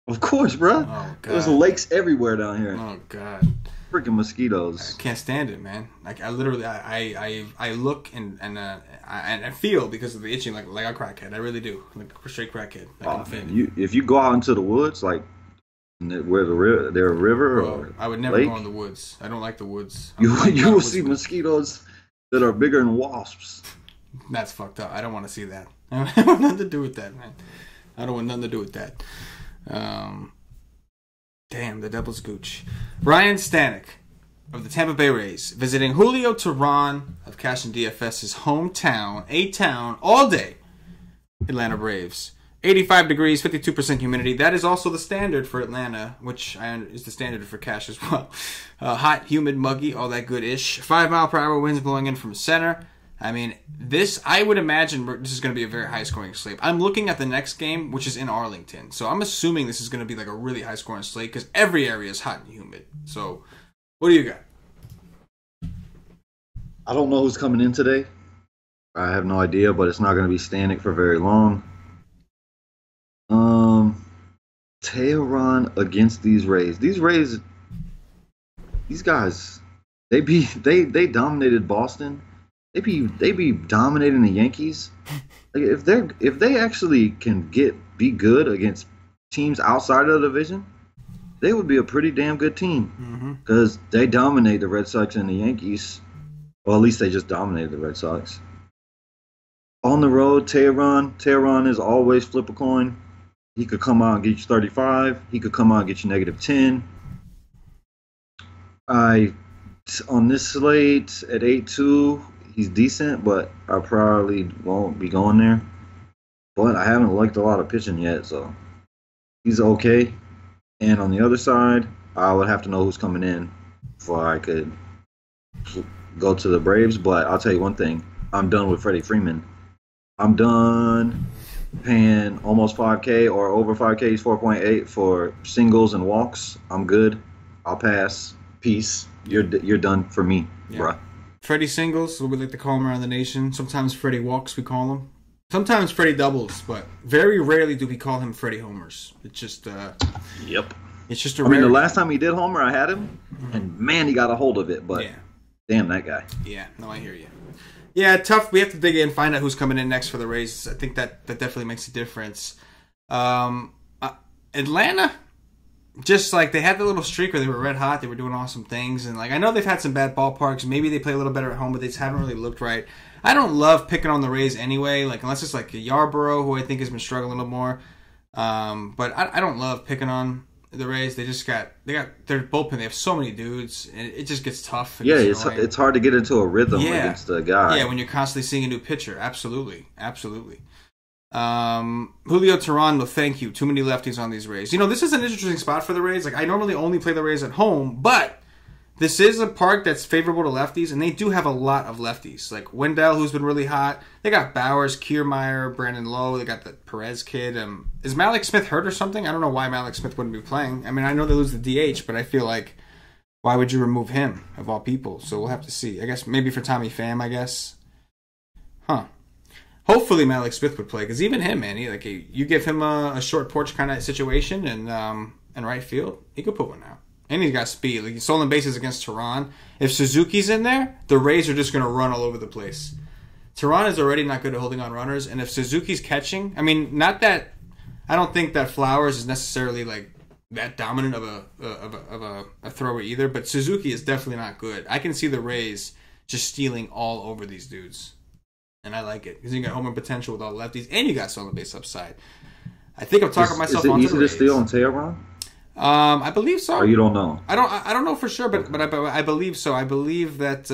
Of course, bro. Oh god. There's lakes everywhere down here. Oh god. Freaking mosquitoes. I can't stand it, man. Like I literally, I look and I feel because of the itching like a crackhead. I really do, like a straight crackhead. Like if you go out into the woods, like where there a river or I would never lake, go in the woods. I don't like the woods. You will see mosquitoes that are bigger than wasps. That's fucked up. I don't want to see that. I don't want nothing to do with that, man. I don't want nothing to do with that. Damn, the Devil's Gooch. Ryan Stanek of the Tampa Bay Rays visiting Julio Teheran of CashinDFS's hometown, A-Town, all day. Atlanta Braves. 85 degrees, 52% humidity. That is also the standard for Atlanta, which is the standard for Cash as well. Hot, humid, muggy, all that good ish. 5 mile per hour winds blowing in from center. I mean, I would imagine this is going to be a very high-scoring slate. I'm looking at the next game, which is in Arlington. So I'm assuming this is going to be like a really high-scoring slate because every area is hot and humid. So what do you got? I don't know who's coming in today. I have no idea, but it's not going to be Stanek for very long. Teheran against these Rays. These guys, they dominated Boston. They be dominating the Yankees. Like if they actually can be good against teams outside of the division, they would be a pretty damn good team because they dominate the Red Sox and the Yankees. Well, at least they just dominated the Red Sox. On the road, Teheran is always flip a coin. He could come out and get you 35. He could come out and get you -10. On this slate at 8-2. He's decent, but I probably won't be going there. But I haven't liked a lot of pitching yet, so he's okay. And on the other side, I would have to know who's coming in before I could go to the Braves. But I'll tell you one thing. I'm done with Freddie Freeman. I'm done paying almost 5K or over 5K, 4.8 for singles and walks. I'm good. I'll pass. Peace. You're done for me, bruh. Freddie singles, what we like to call him around the nation. Sometimes Freddie walks, we call him. Sometimes Freddie doubles, but very rarely do we call him Freddie homers. It's just Yep. It's just a I mean, the last time he did homer, I had him, and man, he got a hold of it. But damn, that guy. Yeah, no, I hear you. Yeah, tough. We have to dig in, find out who's coming in next for the Rays. I think that definitely makes a difference. Atlanta, just like they had the little streak where they were red hot, they were doing awesome things, and like I know they've had some bad ballparks. Maybe they play a little better at home, but they just haven't really looked right. I don't love picking on the Rays anyway, like unless it's like a Yarborough, who I think has been struggling a little more. But I don't love picking on the Rays. They got their bullpen. They have so many dudes, and it just gets tough. Yeah, it's hard to get into a rhythm against the guy. Yeah, when you're constantly seeing a new pitcher. Absolutely. Julio Teheran, well, thank you. Too many lefties on these Rays. You know, this is an interesting spot for the Rays. Like, I normally only play the Rays at home, but this is a park that's favorable to lefties, and they do have a lot of lefties. Like Wendell, who's been really hot. They got Bowers, Kiermaier, Brandon Lowe. They got the Perez kid. Is Malik Smith hurt or something? I don't know why Malik Smith wouldn't be playing. I mean, I know they lose the DH, but I feel like, why would you remove him, of all people? So we'll have to see. I guess maybe for Tommy Pham, I guess. Hopefully Malik Smith would play, because even him, man, you give him a short porch kind of situation and right field, he could put one out. And he's got speed. Like, he's stolen bases against Teheran. If Suzuki's in there, the Rays are just going to run all over the place. Teheran is already not good at holding on runners, and if Suzuki's catching, I mean, not that I don't think that Flowers is necessarily like that dominant of a thrower either, but Suzuki is definitely not good. I can see the Rays just stealing all over these dudes. And I like it because you got home run potential with all lefties, and you got stolen base upside. I think I'm talking myself onto the Rays. Is it easy to steal on Teheran? I believe so. Or you don't know? I don't know for sure, but I believe so. I believe that.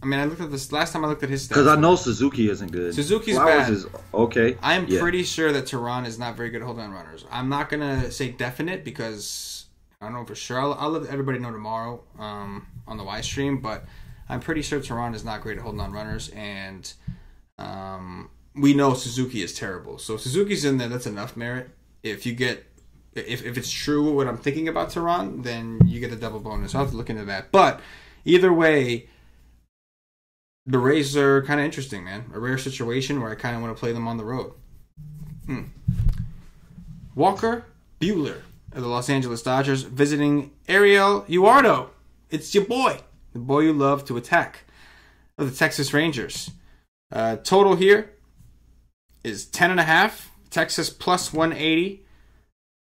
I mean, I looked at this last time I looked at his stats. Because I know Suzuki isn't good. Suzuki's Flowers bad. is okay. I am pretty sure that Tehran is not very good at holding on runners. I'm not going to say definite because I don't know for sure. I'll let everybody know tomorrow on the Y stream, but I'm pretty sure Tehran is not great at holding on runners, and we know Suzuki is terrible. So if Suzuki's in there, that's enough merit. If it's true what I'm thinking about Tehran, then you get the double bonus. I'll have to look into that. But either way, the Rays are kind of interesting, man. A rare situation where I kind of want to play them on the road. Walker Buehler of the Los Angeles Dodgers visiting Ariel Eduardo. It's your boy, the boy you love to attack, of the Texas Rangers. Total here is 10.5. Texas plus 180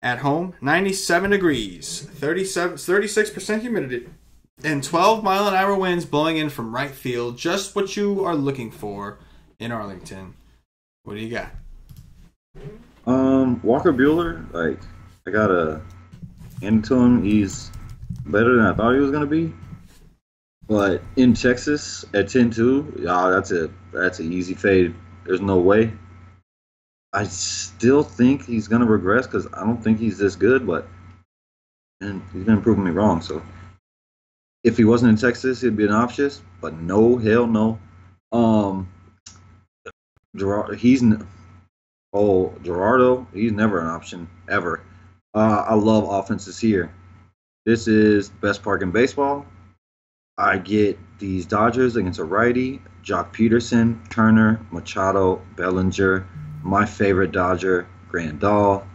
at home. 97 degrees, 36% humidity, and 12-mile-an-hour winds blowing in from right field. Just what you are looking for in Arlington. What do you got? Walker Buehler, like, I gotta hand it to him. He's better than I thought he was gonna be. But in Texas at 10-2, that's an easy fade. There's no way. I still think he's gonna regress because I don't think he's this good, and he's been proving me wrong. So if he wasn't in Texas, he'd be an option. But no, hell no. Gerardo, he's never an option ever. I love offenses here. This is best park in baseball. I get these Dodgers against a righty: Jock Peterson, Turner, Machado, Bellinger. My favorite Dodger, Grandal,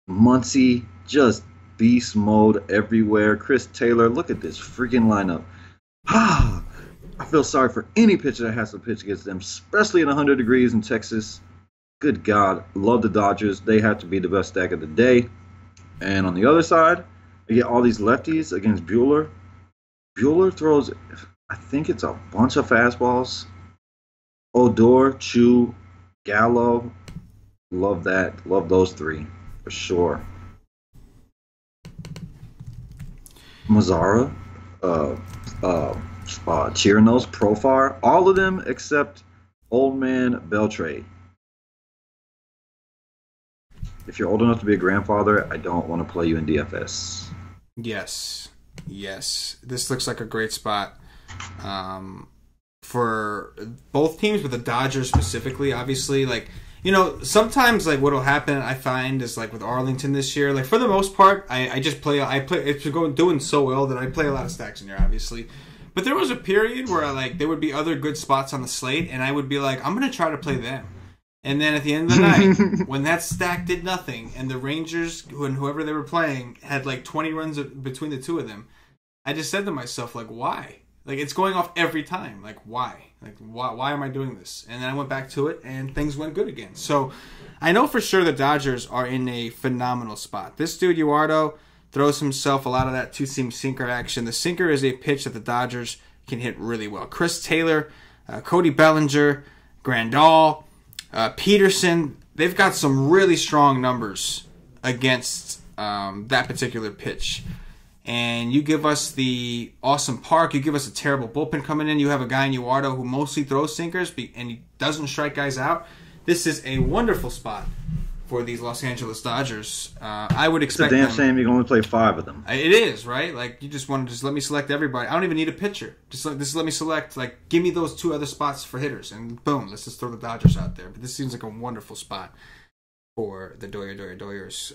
Muncy, just beast mode everywhere. Chris Taylor, look at this freaking lineup. I feel sorry for any pitcher that has to pitch against them, especially in 100 degrees in Texas. Good God, love the Dodgers. They have to be the best stack of the day. And on the other side, I get all these lefties against Buehler. Buehler throws, I think it's a bunch of fastballs. Odor, Chu, Gallo. Love that. Love those three for sure. Mazzara, Chirinos, Profar, all of them except Old Man Beltre. If you're old enough to be a grandfather, I don't want to play you in DFS. Yes. This looks like a great spot for both teams, but the Dodgers specifically. Obviously, like, you know, sometimes like what'll happen, I find, is like with Arlington this year. Like for the most part, I play. It's doing so well that I play a lot of stacks in here, obviously. But there was a period where there would be other good spots on the slate, and I would be like, I'm gonna try to play them. And then at the end of the night, when that stack did nothing, and the Rangers, whoever they were playing, had like 20 runs between the two of them, I just said to myself, like, why? Like, it's going off every time. Like, why? Like, why am I doing this? And then I went back to it, and things went good again. So I know for sure the Dodgers are in a phenomenal spot. This dude, Eduardo, throws himself a lot of that two-seam sinker action. The sinker is a pitch that the Dodgers can hit really well. Chris Taylor, Cody Bellinger, Grandal, Peterson, they've got some really strong numbers against that particular pitch. And you give us the awesome park, you give us a terrible bullpen coming in, you have a guy in Eduardo who mostly throws sinkers and he doesn't strike guys out. This is a wonderful spot for these Los Angeles Dodgers. I would expect it's a damn shame you can only play 5 of them. It is, right? Like, you just want to just let me select everybody. I don't even need a pitcher. Just let me select, like, give me those 2 other spots for hitters, and boom, let's just throw the Dodgers out there. But this seems like a wonderful spot for the Doyers.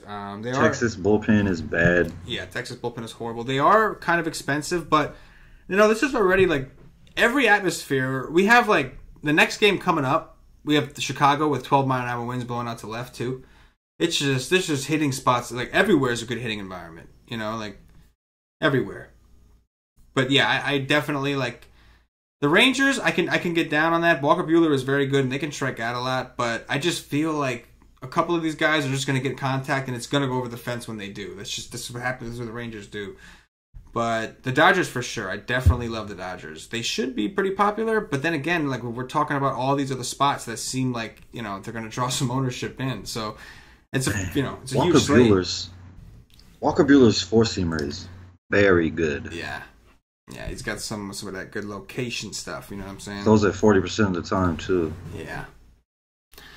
Texas bullpen is bad. Yeah, Texas bullpen is horrible. They are kind of expensive, but, you know, this is already, like, every atmosphere. We have, like, the next game coming up, we have the Chicago with 12-mile-an-hour winds blowing out to left, too. It's just hitting spots. Like, everywhere is a good hitting environment. You know, like, everywhere. But, yeah, I definitely, like, the Rangers, I can get down on that. Walker Buehler is very good, and they can strike out a lot. But I just feel like a couple of these guys are just going to get contact, and it's going to go over the fence when they do. This is what happens. This is what the Rangers do. But the Dodgers, for sure. I definitely love the Dodgers. They should be pretty popular, but then again, like, we're talking about all these other spots that seem like, you know, they're going to draw some ownership in. So it's a huge slate. Walker Buehler's four-seamer is very good. Yeah. Yeah, he's got some of that good location stuff. You know what I'm saying? Those at 40% of the time too. Yeah.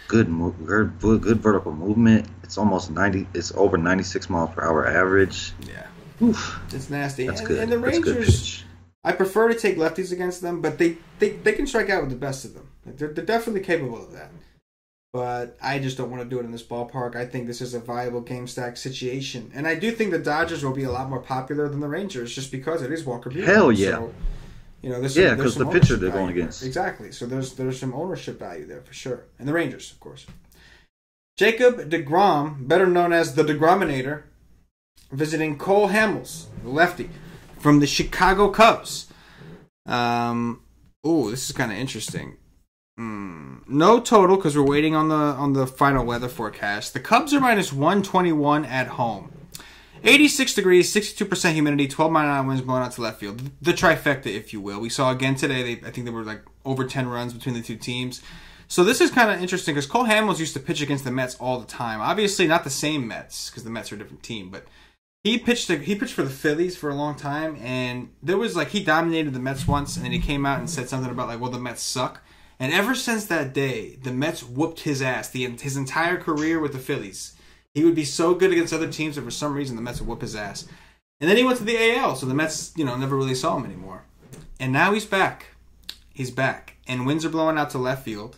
Good vertical movement. It's almost 90. It's over 96 miles per hour average. Yeah. Oof. It's nasty. That's good. And the Rangers, I prefer to take lefties against them, but they can strike out with the best of them. They're definitely capable of that. But I just don't want to do it in this ballpark. I think this is a viable game stack situation. And I do think the Dodgers will be a lot more popular than the Rangers just because it is Walker Buehler. Hell yeah. So, there's because the pitcher they're going against. Exactly. So there's some ownership value there for sure. And the Rangers, of course. Jacob deGrom, better known as the DeGrominator, visiting Cole Hamels, the lefty, from the Chicago Cubs. This is kind of interesting. No total because we're waiting on the final weather forecast. The Cubs are minus 121 at home. 86 degrees, 62% humidity, 12-mile-an-hour winds blowing out to left field. The trifecta, if you will. We saw again today, I think there were like over 10 runs between the two teams. So this is kind of interesting because Cole Hamels used to pitch against the Mets all the time. Obviously not the same Mets because the Mets are a different team, but he pitched for the Phillies for a long time, and there was he dominated the Mets once, and then he came out and said something about the Mets suck. And ever since that day, the Mets whooped his ass his entire career with the Phillies. He would be so good against other teams that for some reason the Mets would whoop his ass. And then he went to the AL, so the Mets, never really saw him anymore. And now he's back. He's back. And winds are blowing out to left field.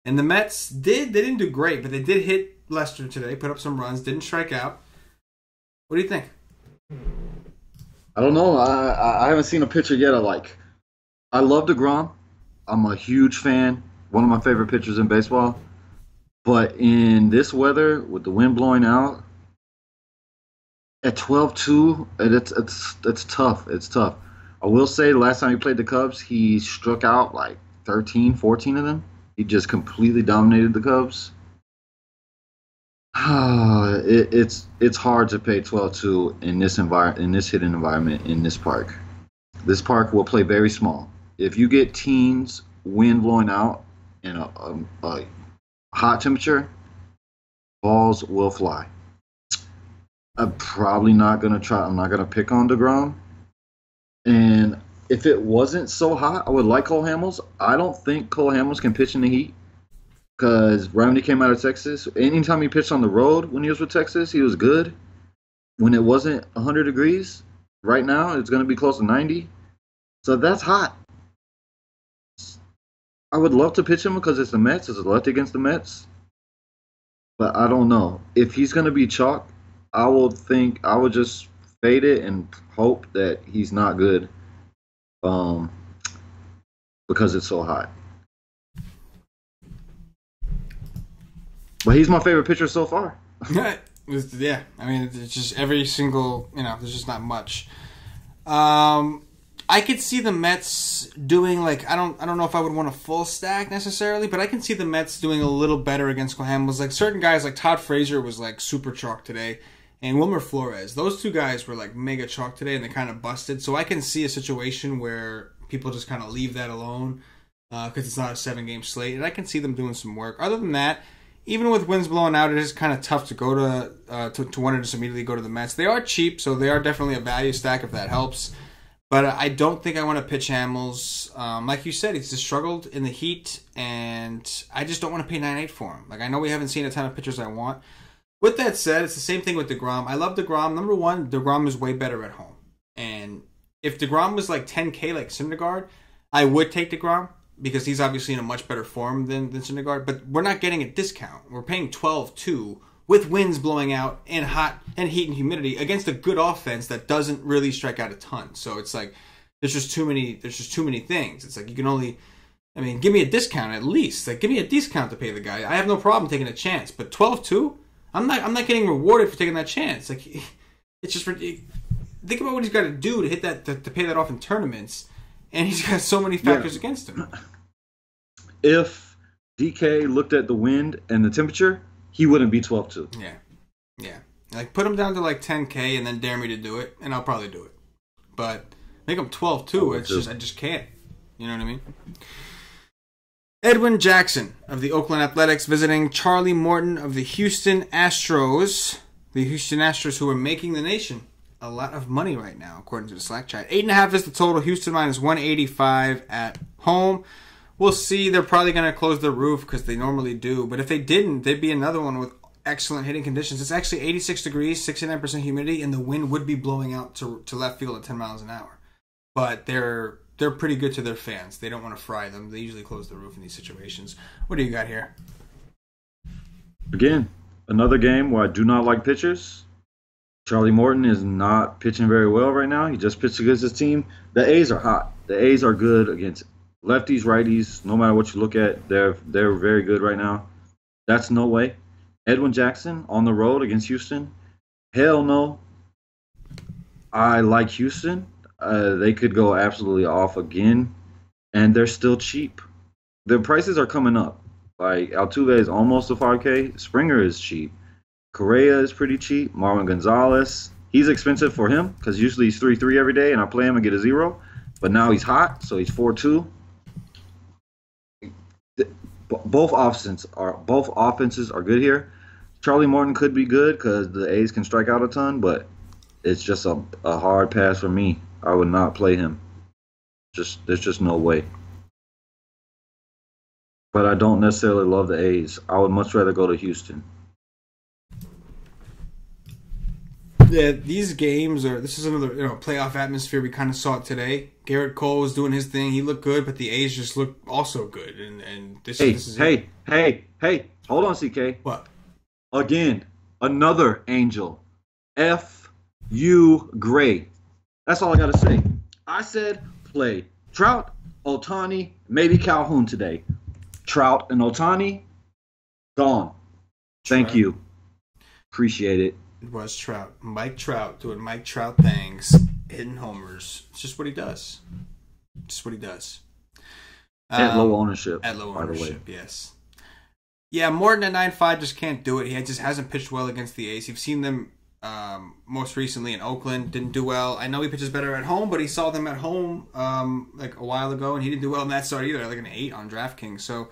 And the Mets they didn't do great, but they did hit Lester today, put up some runs, didn't strike out. What do you think? I don't know. I haven't seen a pitcher yet I like. I love DeGrom. I'm a huge fan. One of my favorite pitchers in baseball. But in this weather, with the wind blowing out, at 12-2, it's tough. It's tough. I will say, last time he played the Cubs, he struck out 13, 14 of them. He just completely dominated the Cubs. It's hard to pay 12-2 in this hitting environment in this park. This park will play very small. If you get teens, wind blowing out, and a hot temperature, balls will fly. I'm probably not going to try. I'm not going to pick on DeGrom. And if it wasn't so hot, I would like Cole Hamels. I don't think Cole Hamels can pitch in the heat because right when he came out of Texas, anytime he pitched on the road when he was with Texas, he was good. When it wasn't 100 degrees, right now it's going to be close to 90. So that's hot. I would love to pitch him because it's the Mets. It's a lefty against the Mets. But I don't know. If he's going to be chalk, I would just fade it and hope that he's not good because it's so hot. But he's my favorite pitcher so far. Yeah. I mean, it's just every single, there's just not much. I could see the Mets doing I don't know if I would want a full stack necessarily, but I can see the Mets doing a little better against Cole Hamels. Certain guys Todd Frazier was super chalk today, and Wilmer Flores. Those two guys were mega chalk today, and they kind of busted. So I can see a situation where people just kind of leave that alone because it's not a 7-game slate, and I can see them doing some work. Other than that, even with winds blowing out, it is kind of tough to go to want to just immediately go to the Mets. They are cheap, so they are definitely a value stack if that helps. But I don't think I want to pitch Hamels. Like you said, he's just struggled in the heat, and I just don't want to pay 9.8 for him. I know we haven't seen a ton of pitchers I want. With that said, it's the same thing with DeGrom. I love DeGrom. Number one, DeGrom is way better at home. And if DeGrom was 10K like Syndergaard, I would take DeGrom because he's obviously in a much better form than Syndergaard. But we're not getting a discount. We're paying 12-2 with winds blowing out and heat and humidity against a good offense that doesn't really strike out a ton. So it's there's just too many things. It's you can only, give me a discount at least. Give me a discount to pay the guy. I have no problem taking a chance. But 12-2, I'm not getting rewarded for taking that chance. It's just think about what he's got to do to hit that to pay that off in tournaments, and he's got so many factors against him. If DK looked at the wind and the temperature, he wouldn't be 12-2. Yeah. Put him down to 10K and then dare me to do it, and I'll probably do it. But make him 12-2. I just can't. You know what I mean? Edwin Jackson of the Oakland Athletics visiting Charlie Morton of the Houston Astros. The Houston Astros who are making the nation a lot of money right now, according to the Slack chat. 8.5 is the total. Houston minus 185 at home. We'll see. They're probably going to close the roof because they normally do. But if they didn't, they'd be another one with excellent hitting conditions. It's actually 86 degrees, 69% humidity, and the wind would be blowing out to left field at 10 miles an hour. But they're pretty good to their fans. They don't want to fry them. They usually close the roof in these situations. What do you got here? Again, another game where I do not like pitchers. Charlie Morton is not pitching very well right now. He just pitched against his team. The A's are hot. The A's are good against lefties, righties. No matter what you look at, they're very good right now. That's no way. Edwin Jackson on the road against Houston. Hell no. I like Houston. They could go absolutely off again, and they're still cheap. The prices are coming up. Like, Altuve is almost a 5K. Springer is cheap. Correa is pretty cheap. Marwin Gonzalez, he's expensive for him because usually he's 3-3 every day, and I play him and get a 0. But now he's hot, so he's 4-2. Both offenses are good here. Charlie Morton could be good because the A's can strike out a ton, but it's just a hard pass for me. I would not play him. There's just no way. But I don't necessarily love the A's. I would much rather go to Houston. Yeah, these games this is another playoff atmosphere. We kind of saw it today. Garrett Cole was doing his thing. He looked good, but the A's just look also good. And this is Hey, hold on, CK. What? Again, another Angel. F you Gray. That's all I got to say. I said play Trout, Ohtani, maybe Calhoun today. Trout and Ohtani, gone. Thank you. Appreciate it. It was Trout. Mike Trout doing Mike Trout things, hitting homers. It's just what he does. At low ownership. At low by the way. ownership, yes. Yeah, Morton at 9.5 just can't do it. He just hasn't pitched well against the A's. You've seen them most recently in Oakland. Didn't do well. I know he pitches better at home, but he saw them at home like a while ago, and he didn't do well in that start either. Like an 8 on DraftKings. So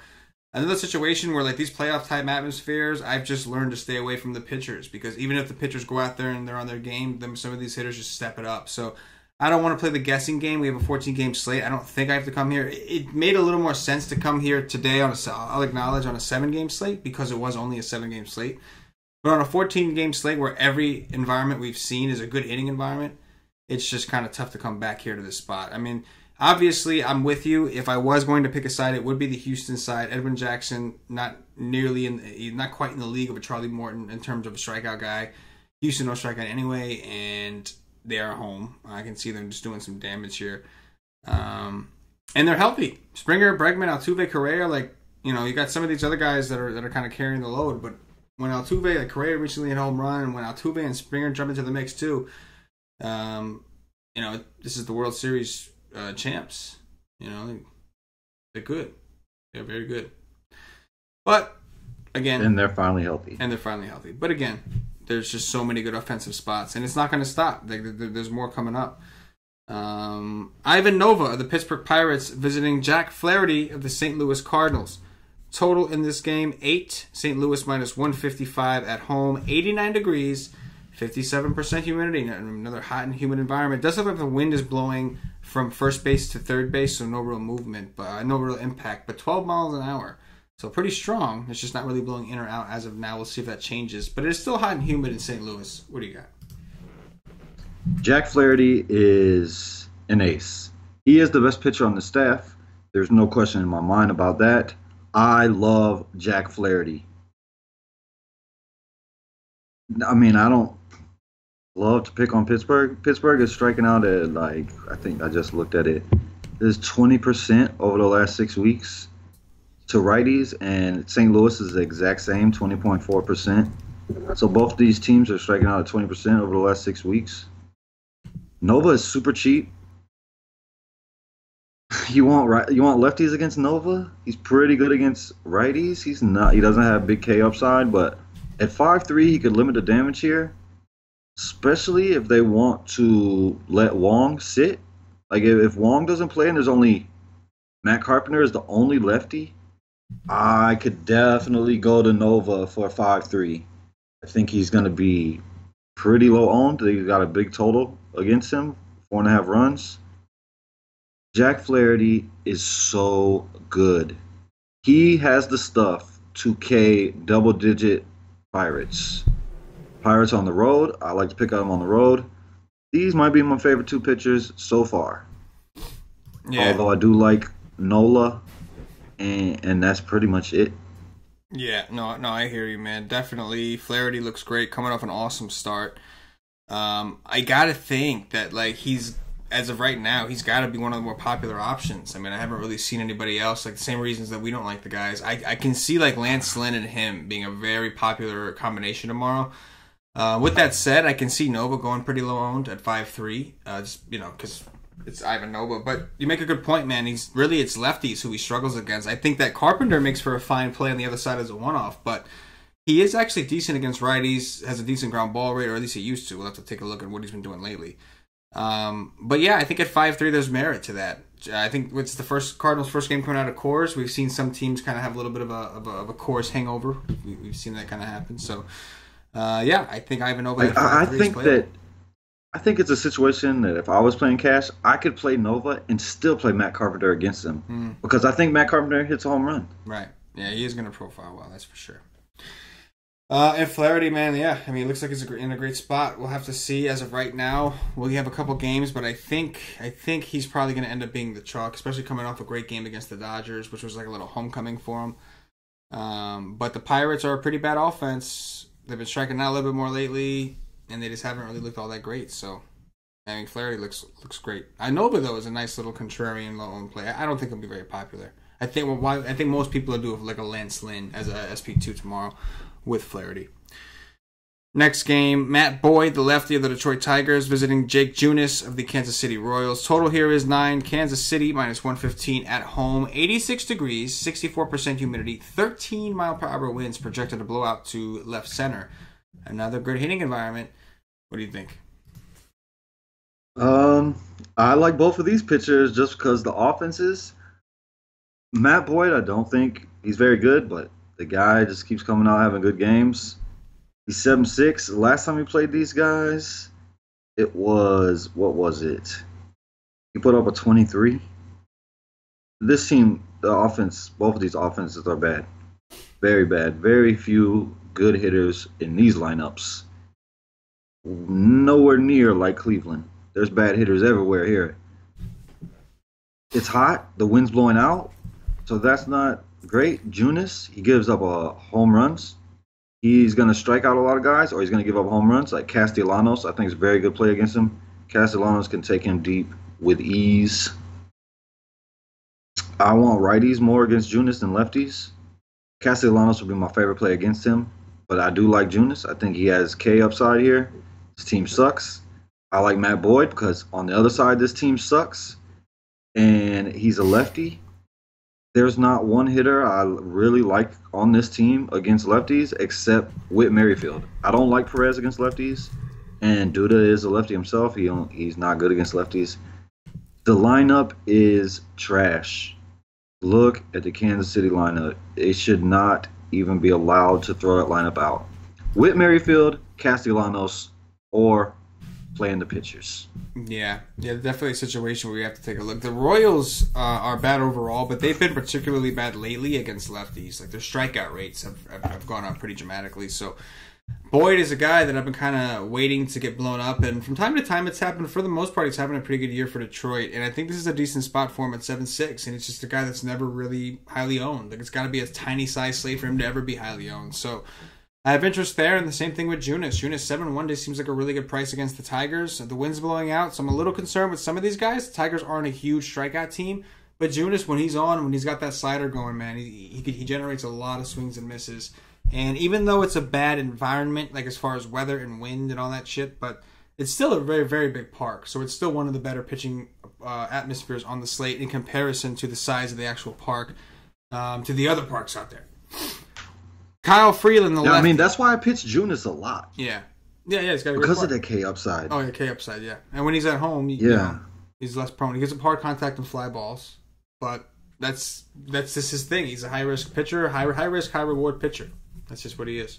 another situation where like these playoff type atmospheres, I've just learned to stay away from the pitchers because even if the pitchers go out there and they're on their game, then some of these hitters just step it up. So I don't want to play the guessing game. We have a 14-game slate. I don't think I have to come here. It made a little more sense to come here today I'll acknowledge, on a 7-game slate because it was only a 7-game slate. But on a 14-game slate where every environment we've seen is a good hitting environment, it's just kind of tough to come back here to this spot. I mean, obviously, I'm with you. If I was going to pick a side, it would be the Houston side. Edwin Jackson, not quite in the league of a Charlie Morton in terms of a strikeout guy. Houston no strikeout anyway, and they are home. I can see them just doing some damage here. And they're healthy. Springer, Bregman, Altuve, Correa, you got some of these other guys that are kind of carrying the load. But when Altuve, like Correa recently hit a home run, and when Altuve and Springer jump into the mix too, this is the World Series champs. They're good. They're very good. But again, and they're finally healthy. But again, there's just so many good offensive spots, and it's not going to stop. There's more coming up. Ivan Nova of the Pittsburgh Pirates visiting Jack Flaherty of the St. Louis Cardinals. Total in this game, 8. St. Louis minus 155 at home. 89 degrees, 57% humidity. Another hot and humid environment. It does look like the wind is blowing from first base to third base, so no real movement, but no real impact. But 12 miles an hour. So pretty strong. It's just not really blowing in or out as of now. We'll see if that changes. But it is still hot and humid in St. Louis. What do you got? Jack Flaherty is an ace. He is the best pitcher on the staff. There's no question in my mind about that. I love Jack Flaherty. I mean, I don't love to pick on Pittsburgh. Pittsburgh is striking out at, I think I just looked at it. There's 20% over the last 6 weeks to righties, and St. Louis is the exact same, 20.4%. So both these teams are striking out at 20% over the last 6 weeks. Nova is super cheap. You want lefties against Nova? He's pretty good against righties. He doesn't have big K upside, but at 5'3", he could limit the damage here, especially if they want to let Wong sit. Like if Wong doesn't play and there's only Matt Carpenter is the only lefty, I could definitely go to Nova for 5'3". I think he's going to be pretty low owned. They got a big total against him, 4.5 runs. Jack Flaherty is so good. He has the stuff to K double-digit Pirates. Pirates on the road. I like to pick up them on the road. These might be my favorite two pitchers so far. Yeah. Although I do like Nola, and that's pretty much it. Yeah, no, I hear you, man. Definitely, Flaherty looks great, coming off an awesome start. I gotta think that he's, as of right now, he's got to be one of the more popular options. I mean, I haven't really seen anybody else, the same reasons that we don't like the guys. I can see Lance Lynn and him being a very popular combination tomorrow. With that said, I can see Nova going pretty low owned at 5.3. Just because it's Ivan Nova. But you make a good point, man. It's lefties who he struggles against. I think that Carpenter makes for a fine play on the other side as a one-off, but he is actually decent against righties, has a decent ground ball rate, or at least he used to. We'll have to take a look at what he's been doing lately. But yeah, I think at 5.3 there's merit to that. I think it's the Cardinals' first game coming out of Coors. We've seen some teams kind of have a little bit of a Coors hangover. We've seen that kind of happen. So yeah, I think Ivan Nova. I think it's a situation that if I was playing cash, I could play Nova and still play Matt Carpenter against him because I think Matt Carpenter hits a home run. Right. Yeah, he is going to profile well. That's for sure. And Flaherty, man, yeah. I mean, it looks like he's in a great spot. We'll have to see. As of right now, we have a couple games, but I think he's probably going to end up being the chalk, especially coming off a great game against the Dodgers, which was like a little homecoming for him. But the Pirates are a pretty bad offense. They've been striking out a little bit more lately, and they just haven't really looked all that great. So, I mean, Flaherty looks great. Nova, though, is a nice little contrarian low-owned play. I don't think he'll be very popular. I think most people will do like a Lance Lynn as a SP2 tomorrow with Flaherty. Next game, Matt Boyd, the lefty of the Detroit Tigers, visiting Jake Junis of the Kansas City Royals. Total here is 9. Kansas City minus 115 at home. 86 degrees, 64% humidity, 13 mile per hour winds projected to blow out to left center. Another good hitting environment. What do you think? I like both of these pitchers just because the offenses. Matt Boyd, I don't think he's very good, but the guy just keeps coming out having good games. He's 7'6". Last time he played these guys, it was, what was it? He put up a 23. This team, the offense, both of these offenses are bad. Very bad. Very few good hitters in these lineups. Nowhere near like Cleveland. There's bad hitters everywhere here. It's hot. The wind's blowing out. So that's not great. Junis, he gives up home runs. He's going to strike out a lot of guys, or he's going to give up home runs. Like Castellanos, I think is a very good play against him. Castellanos can take him deep with ease. I want righties more against Junis than lefties. Castellanos would be my favorite play against him, but I do like Junis. I think he has K upside here. His team sucks. I like Matt Boyd because on the other side, this team sucks, and he's a lefty. There's not one hitter I really like on this team against lefties except Whit Merrifield. I don't like Perez against lefties, and Duda is a lefty himself. He's not good against lefties. The lineup is trash. Look at the Kansas City lineup. It should not even be allowed to throw that lineup out. Whit Merrifield, Castellanos, or playing the pitchers. Yeah, definitely a situation where we have to take a look. The Royals are bad overall, but they've been particularly bad lately against lefties. Like their strikeout rates have gone up pretty dramatically. So Boyd is a guy that I've been kind of waiting to get blown up, and from time to time it's happened. For the most part, he's having a pretty good year for Detroit, and I think this is a decent spot for him at 7.6, and it's just a guy that's never really highly owned. Like it's got to be a tiny size slate for him to ever be highly owned. So I have interest there, and the same thing with Junis. Junis 7-1 just seems like a really good price against the Tigers. The wind's blowing out, so I'm a little concerned with some of these guys. The Tigers aren't a huge strikeout team, but Junis, when he's on, when he's got that slider going, man, he generates a lot of swings and misses. And even though it's a bad environment, like as far as weather and wind and all that shit, but it's still a very, very big park. So it's still one of the better pitching atmospheres on the slate in comparison to the size of the actual park, to the other parks out there. Kyle Freeland, the lefty. I mean, that's why I pitch Junis a lot. Yeah, he's got a because of the K upside. Oh, yeah, K upside, yeah. And when he's at home, you know, he's less prone. He gets some hard contact and fly balls, but that's just his thing. He's a high risk pitcher, high risk, high reward pitcher. That's just what he is.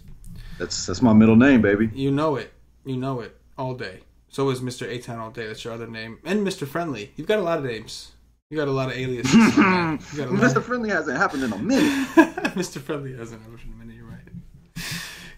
That's my middle name, baby. You know it. You know it all day. So is Mr. A-Town all day. That's your other name. And Mr. Friendly. You've got a lot of names. You got a lot of aliases. Mr. Friendly hasn't happened in a minute. Mr. Friendly hasn't happened in a minute. You're right.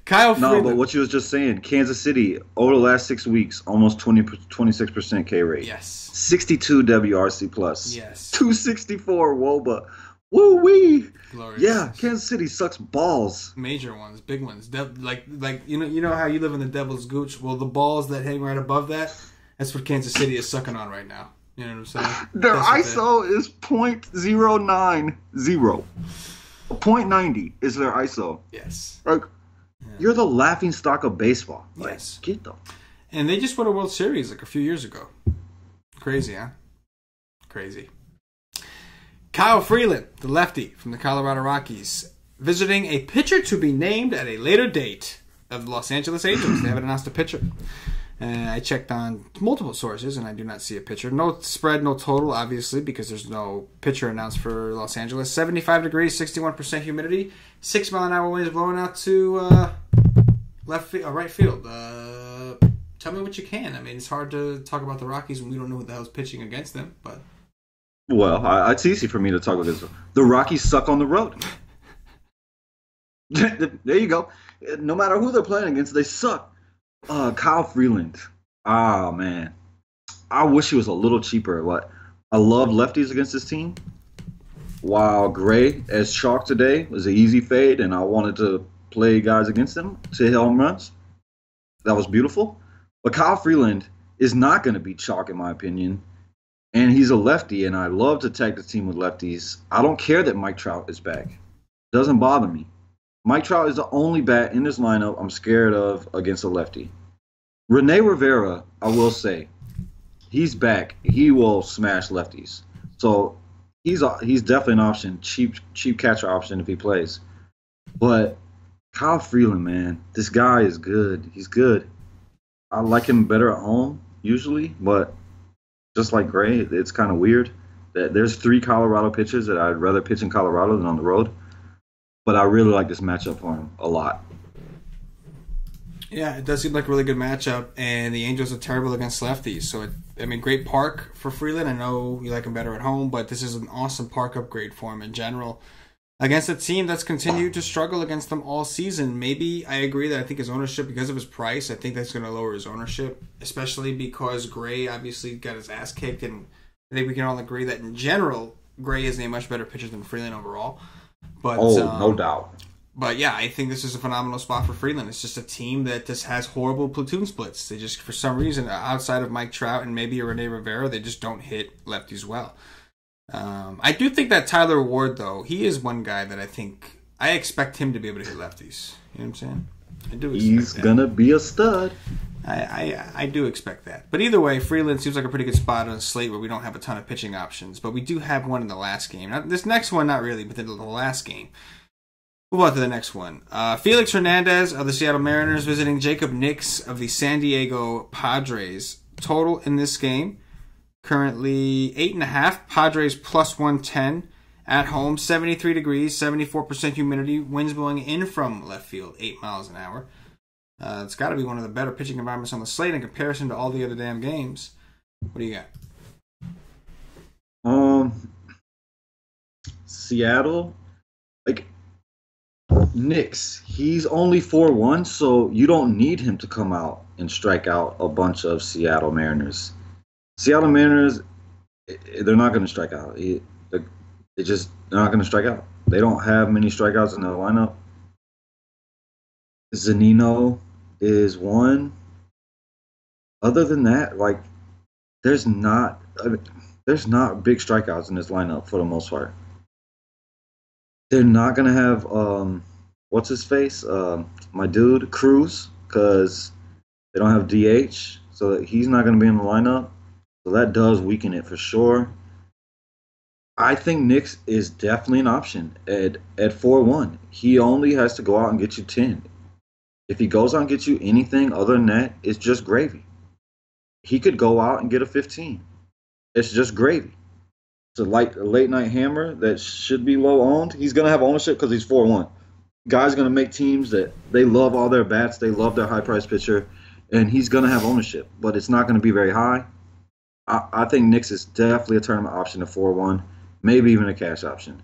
Kyle Freeland. No, but what you was just saying, Kansas City, over the last 6 weeks, almost 26% K rate. Yes. 62 WRC plus. Yes. 264 WOBA. Woo-wee. Glorious. Yeah, Kansas City sucks balls. Major ones, big ones. Like you know how you live in the Devil's Gooch? Well, the balls that hang right above that, that's what Kansas City is sucking on right now. You know what I'm saying? Their ISO is .090. 0.90 is their ISO. Yes. Like, you're the laughing stock of baseball. Like, yes. Get them. And they just won a World Series like a few years ago. Crazy, huh? Crazy. Kyle Freeland, the lefty from the Colorado Rockies, visiting a pitcher to be named at a later date of the Los Angeles Angels. They haven't announced a pitcher. I checked on multiple sources, and I do not see a pitcher. No spread, no total, obviously, because there's no pitcher announced for Los Angeles. 75 degrees, 61% humidity, 6 mile an hour winds blowing out to right field. Tell me what you can. I mean, it's hard to talk about the Rockies when we don't know who the hell's pitching against them, but... Well, it's easy for me to talk against them. The Rockies suck on the road. There you go. No matter who they're playing against, they suck. Kyle Freeland. Oh, man. I wish he was a little cheaper. But I love lefties against this team. While Gray as chalk today was an easy fade, and I wanted to play guys against him to hit home runs. That was beautiful. But Kyle Freeland is not going to be chalk, in my opinion. And he's a lefty, and I love to tag the team with lefties. I don't care that Mike Trout is back. Doesn't bother me. Mike Trout is the only bat in this lineup I'm scared of against a lefty. Rene Rivera, I will say, he's back. He will smash lefties. So he's definitely an option, cheap catcher option if he plays. But Kyle Freeland, man, this guy is good. He's good. I like him better at home usually, but just like Gray, it's kind of weird that there's 3 Colorado pitchers that I'd rather pitch in Colorado than on the road. But I really like this matchup for him a lot. Yeah, it does seem like a really good matchup, and the Angels are terrible against lefties. So, great park for Freeland. I know you like him better at home, but this is an awesome park upgrade for him in general. Against a team that's continued to struggle against them all season, maybe I agree that I think his ownership, because of his price, I think that's going to lower his ownership, especially because Gray obviously got his ass kicked, and I think we can all agree that in general, Gray is a much better pitcher than Freeland overall. But, no doubt. But yeah, I think this is a phenomenal spot for Freeland. It's just a team that just has horrible platoon splits. They just, for some reason, outside of Mike Trout and maybe a Rene Rivera, they just don't hit lefties well. I do think that Tyler Ward, though, he is one guy that I expect him to be able to hit lefties. You know what I'm saying? I do expect He's going to be a stud. I do expect that. But either way, Freeland seems like a pretty good spot on a slate where we don't have a ton of pitching options. But we do have one in the last game. Now, this next one, not really, but the last game. Move on to the next one. Felix Hernandez of the Seattle Mariners visiting Jacob Nix of the San Diego Padres. Total in this game, currently 8.5. Padres plus 110. At home, 73 degrees, 74% humidity. Winds blowing in from left field, 8 miles an hour. It's got to be one of the better pitching environments on the slate in comparison to all the other damn games. What do you got? Seattle, Knicks, he's only 4-1, so you don't need him to come out and strike out a bunch of Seattle Mariners. Seattle Mariners, they're not going to strike out. They're not going to strike out. They don't have many strikeouts in their lineup. Zunino is one. Other than that, there's not big strikeouts in this lineup for the most part. They're not gonna have what's his face, my dude Cruz, because they don't have DH, so he's not gonna be in the lineup. So that does weaken it for sure. I think Knicks is definitely an option at 4-1. He only has to go out and get you 10. If he goes out and gets you anything other than that, it's just gravy. He could go out and get a 15. It's just gravy. It's a late night hammer that should be low owned. He's going to have ownership because he's 4-1. Guys going to make teams that they love all their bats. They love their high price pitcher. and he's going to have ownership, but it's not going to be very high. I think Knicks is definitely a tournament option at 4-1, maybe even a cash option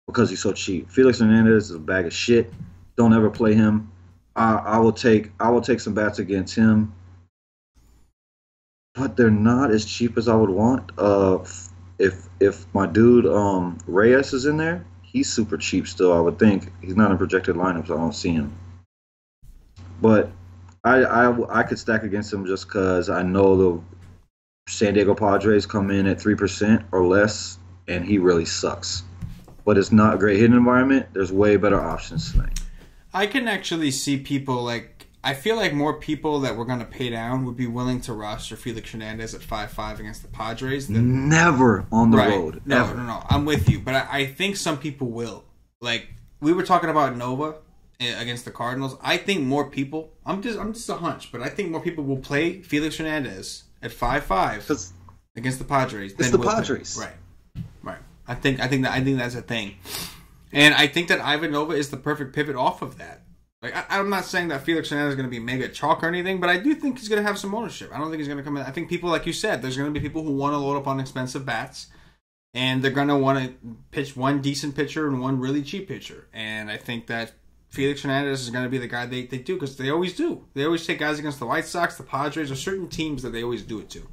because he's so cheap. Felix Hernandez is a bag of shit. Don't ever play him. I will take some bats against him, but they're not as cheap as I would want. If my dude Reyes is in there, he's super cheap still. I would think he's not in projected lineups. I don't see him, but I could stack against him just because I know the San Diego Padres come in at 3% or less, and he really sucks. But it's not a great hitting environment. There's way better options tonight. I can actually see people I feel like more people that we're going to pay down would be willing to roster Felix Hernandez at 5-5 against the Padres. Never on the road. No. I'm with you. But I think some people will. Like, we were talking about Nova against the Cardinals. I think more people, I'm just a hunch, but I think more people will play Felix Hernandez at 5-5 against the Padres. It's the Padres. Right. I think that's a thing. And I think that Ivan Nova is the perfect pivot off of that. Like, I'm not saying that Felix Hernandez is going to be mega chalk or anything, but I do think he's going to have some ownership. I don't think he's going to come in. I think people, like you said, there's going to be people who want to load up on expensive bats, and they're going to want to pitch one decent pitcher and one really cheap pitcher. And I think that Felix Hernandez is going to be the guy they do, because they always do. They always take guys against the White Sox, the Padres, or certain teams that they always do it to.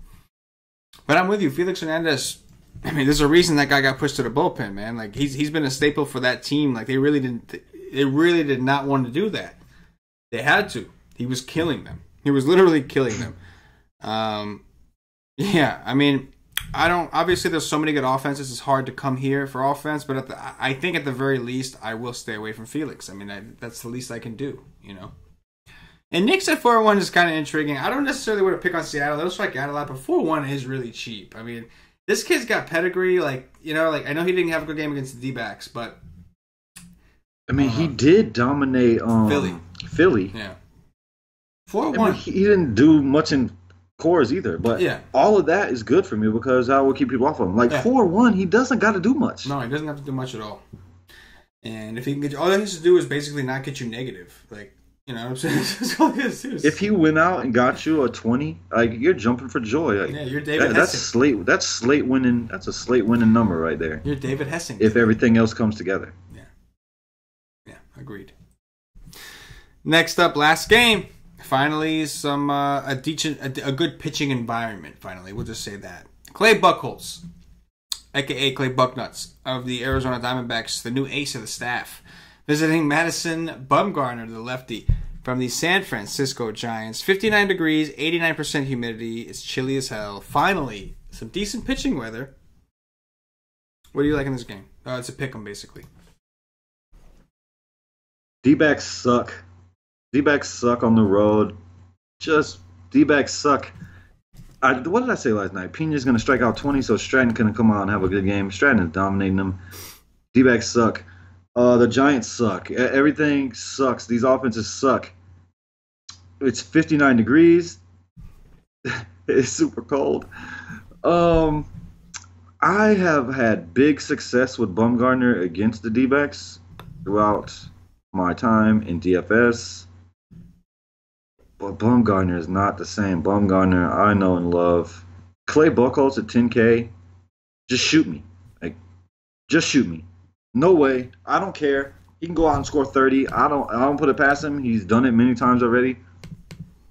But I'm with you. Felix Hernandez, I mean, there's a reason that guy got pushed to the bullpen, man. Like, he's been a staple for that team. Like, they really did not want to do that. They had to. He was killing them. He was literally killing them. Yeah, I mean, obviously there's so many good offenses, it's hard to come here for offense, but I think at the very least, I will stay away from Felix. I mean, that's the least I can do, you know? And Knicks at 4-1 is kind of intriguing. I don't necessarily want to pick on Seattle. They'll strike out a lot, but 4-1 is really cheap. I mean, this kid's got pedigree. Like, you know, like, I know he didn't have a good game against the D-backs, but I mean, he did dominate Philly. Yeah. 4-1. I mean, he didn't do much in cores either, but all of that is good for me because I will keep people off of him. Like, 4-1, he doesn't got to do much. No, he doesn't have to do much at all. And if he can get you, all he has to do is basically not get you negative. Like, you know what I'm saying? That's all he has to do. If he went out and got you a 20, like, you're jumping for joy. Like, yeah, you're David Hessing. That's slate winning. That's a slate winning number right there. You're David Hessing. If everything else comes together. Yeah, agreed. Next up, last game. Finally, a good pitching environment. Finally, we'll just say that. Clay Buchholz, aka Clay Bucknuts of the Arizona Diamondbacks, the new ace of the staff, visiting Madison Bumgarner, the lefty from the San Francisco Giants. 59 degrees, 89% humidity. It's chilly as hell. Finally, some decent pitching weather. What do you like in this game? It's a pick 'em, basically. D-backs suck. D-backs suck on the road. Just D-backs suck. What did I say last night? Pena's going to strike out 20, so Stratton can come out and have a good game. Stratton is dominating them. D-backs suck. The Giants suck. Everything sucks. These offenses suck. It's 59 degrees. It's super cold. I have had big success with Bumgarner against the D-backs throughout my time in DFS. But Bumgarner is not the same Bumgarner I know and love. Clay Buchholz at 10K. Just shoot me. Like, just shoot me. No way. I don't care. He can go out and score 30. I don't put it past him. He's done it many times already.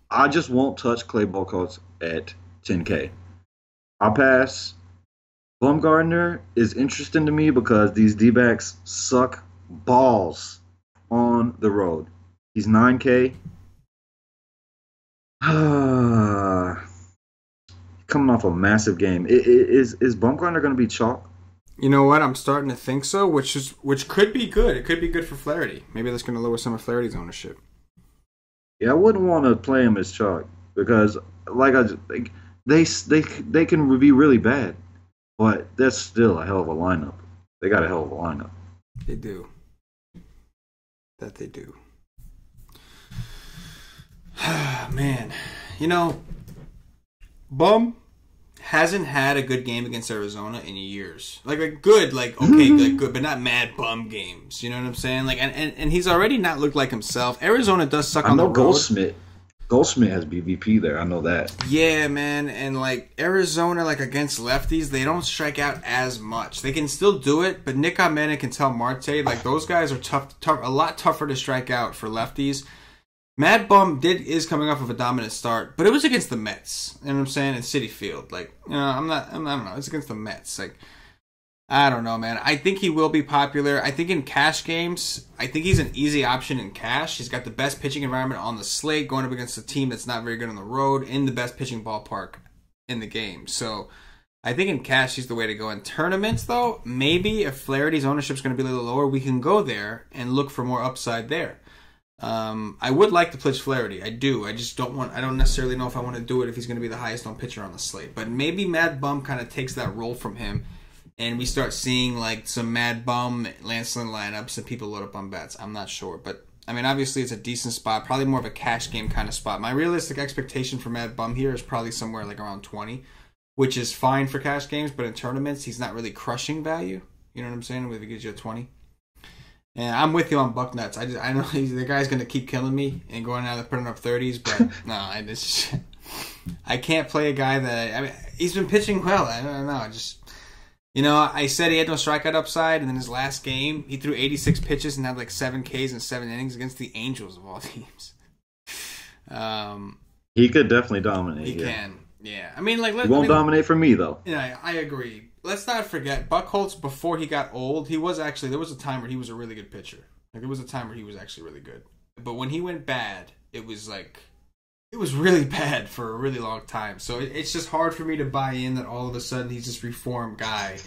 I just won't touch Clay Buchholz at 10K. I'll pass. Bumgarner is interesting to me because these D-backs suck balls on the road. He's 9K. Coming off a massive game. Is Bumgarner going to be chalk? You know what? I'm starting to think so, which could be good. It could be good for Flaherty. Maybe that's going to lower some of Flaherty's ownership. Yeah, I wouldn't want to play him as chalk because, they can be really bad, but that's still a hell of a lineup. They got a hell of a lineup. They do. That they do. Man, you know, Bum hasn't had a good game against Arizona in years. Like good, but not mad bum games. You know what I'm saying? Like, and he's already not looked like himself. Arizona does suck on the road. Goldschmidt. Goldschmidt has BVP there. I know that. Yeah, man, and like Arizona, like against lefties, they don't strike out as much. They can still do it, but Nick Ahmed and Ketel Marte, like those guys are tough, a lot tougher to strike out for lefties. Mad Bum is coming off of a dominant start, but it was against the Mets. You know what I'm saying? In Citi Field, like, you know, I don't know. It's against the Mets, like. I don't know, man. I think he will be popular. I think in cash games, I think he's an easy option in cash. He's got the best pitching environment on the slate, going up against a team that's not very good on the road, in the best pitching ballpark in the game. So I think in cash, he's the way to go. In tournaments, though, maybe if Flaherty's ownership is going to be a little lower, we can go there and look for more upside there. I would like to pitch Flaherty. I do. I just don't want. I don't necessarily know if I want to do it if he's going to be the highest on pitcher on the slate. But maybe Mad Bum kind of takes that role from him. And we start seeing like some Mad Bum, Lance Lynn lineups and people load up on bets. I'm not sure. But, I mean, obviously it's a decent spot. Probably more of a cash game kind of spot. My realistic expectation for Mad Bum here is probably somewhere like around 20, which is fine for cash games. But in tournaments, he's not really crushing value. You know what I'm saying? If he gives you a 20. And I'm with you on Bucknuts. I know the guy's going to keep killing me and going out and putting up 30s. But, no, I can't play a guy that... I mean, he's been pitching well. I don't know. You know, I said he had no strikeout upside, and then his last game, he threw 86 pitches and had like 7 Ks in 7 innings against the Angels of all teams. He could definitely dominate. He can, yeah. I mean, like, he won't dominate for me though. Yeah, I agree. Let's not forget, Buchholz, before he got old, there was a time where he was a really good pitcher. Like, there was a time where he was actually really good. But when he went bad, it was really bad for a really long time. So it's just hard for me to buy in that all of a sudden he's this reformed guy.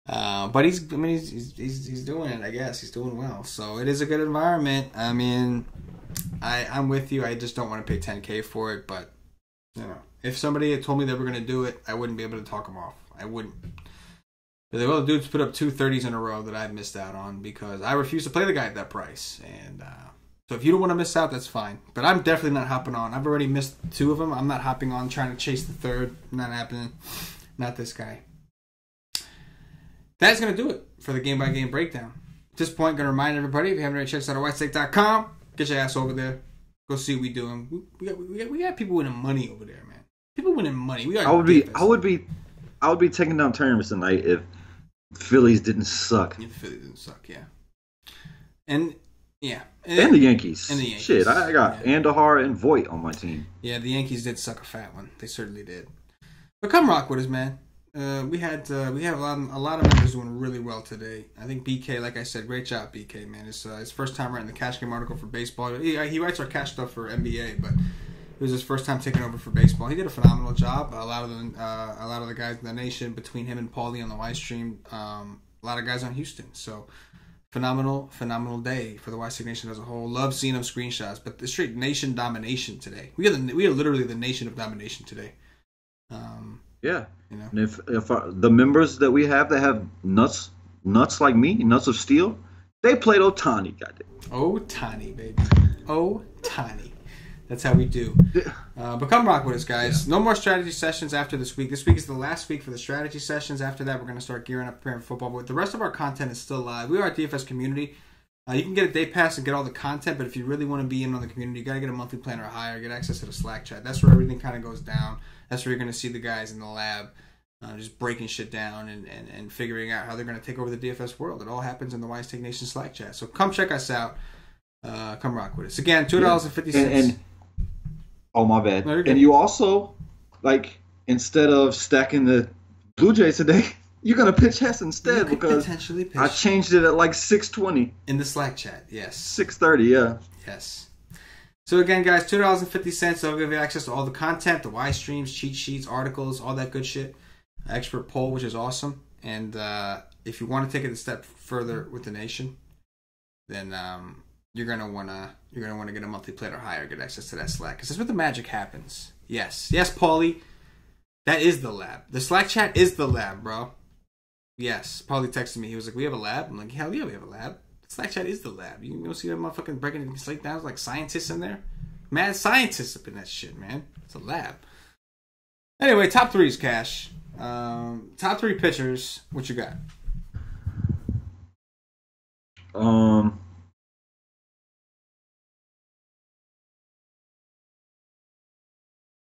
But he's doing it, I guess. He's doing well. So it is a good environment. I mean, I'm with you. I just don't want to pay $10K for it. But, you know, if somebody had told me they were going to do it, I wouldn't be able to talk them off. I wouldn't. But the other dudes put up 2 30s in a row that I missed out on because I refused to play the guy at that price. And, so if you don't want to miss out, that's fine. But I'm definitely not hopping on. I've already missed 2 of them. I'm not hopping on trying to chase the third. Not happening. Not this guy. That's going to do it for the game-by-game breakdown. At this point, I'm going to remind everybody, if you haven't already checked out whitestake.com, get your ass over there. Go see what we doing. We got people winning money over there, man. People winning money. I would be taking down tournaments tonight if Phillies didn't suck. If the Phillies didn't suck, yeah. And... yeah. And the Yankees. And the Yankees. Shit, I got Andahar and Voit on my team. Yeah, the Yankees did suck a fat one. They certainly did. But come rock with us, man. We have a lot of members doing really well today. I think BK, like I said, great job, BK, man. It's his first time writing the cash game article for baseball. He writes our cash stuff for NBA, but it was his first time taking over for baseball. He did a phenomenal job. A lot of the guys in the nation, between him and Paulie on the live stream, a lot of guys on Houston. So. Phenomenal day for the White Nation as a whole. Love seeing them screenshots, but the straight nation domination today. We are literally the nation of domination today. Yeah, you know. And if the members that we have that have nuts like me, nuts of steel, they played Ohtani. Goddamn. Ohtani, baby. Ohtani. That's how we do. But come rock with us, guys. Yeah. No more strategy sessions after this week. This week is the last week for the strategy sessions. After that, we're going to start gearing up preparing for football. But the rest of our content is still live. We are a DFS community. You can get a day pass and get all the content, but if you really want to be in on the community, you got to get a monthly plan or higher, get access to the Slack chat. That's where everything kind of goes down. That's where you're going to see the guys in the lab just breaking shit down and figuring out how they're going to take over the DFS world. It all happens in the Wise Take Nation Slack chat. So come check us out. Come rock with us. Again, $2.50. Oh, my bad. No, and you also, like, instead of stacking the Blue Jays today, you're going to pitch Hess instead because I changed it at like 6:20. In the Slack chat, yes. 6:30, yeah. Yes. So again, guys, $2.50. That'll give you access to all the content, the Y streams, cheat sheets, articles, all that good shit. Expert poll, which is awesome. And if you want to take it a step further with the nation, then you're gonna wanna get a monthly plan or higher, get access to that Slack, because that's where the magic happens. Yes, Paulie, that is the lab. The Slack chat is the lab, bro. Yes, Paulie texted me. He was like, "We have a lab." I'm like, "Hell yeah, we have a lab." The Slack chat is the lab. You don't see that motherfucking breaking the slate down like scientists in there. Mad scientists up in that shit, man. It's a lab. Anyway, top threes, Cash. Top 3 pitchers. What you got?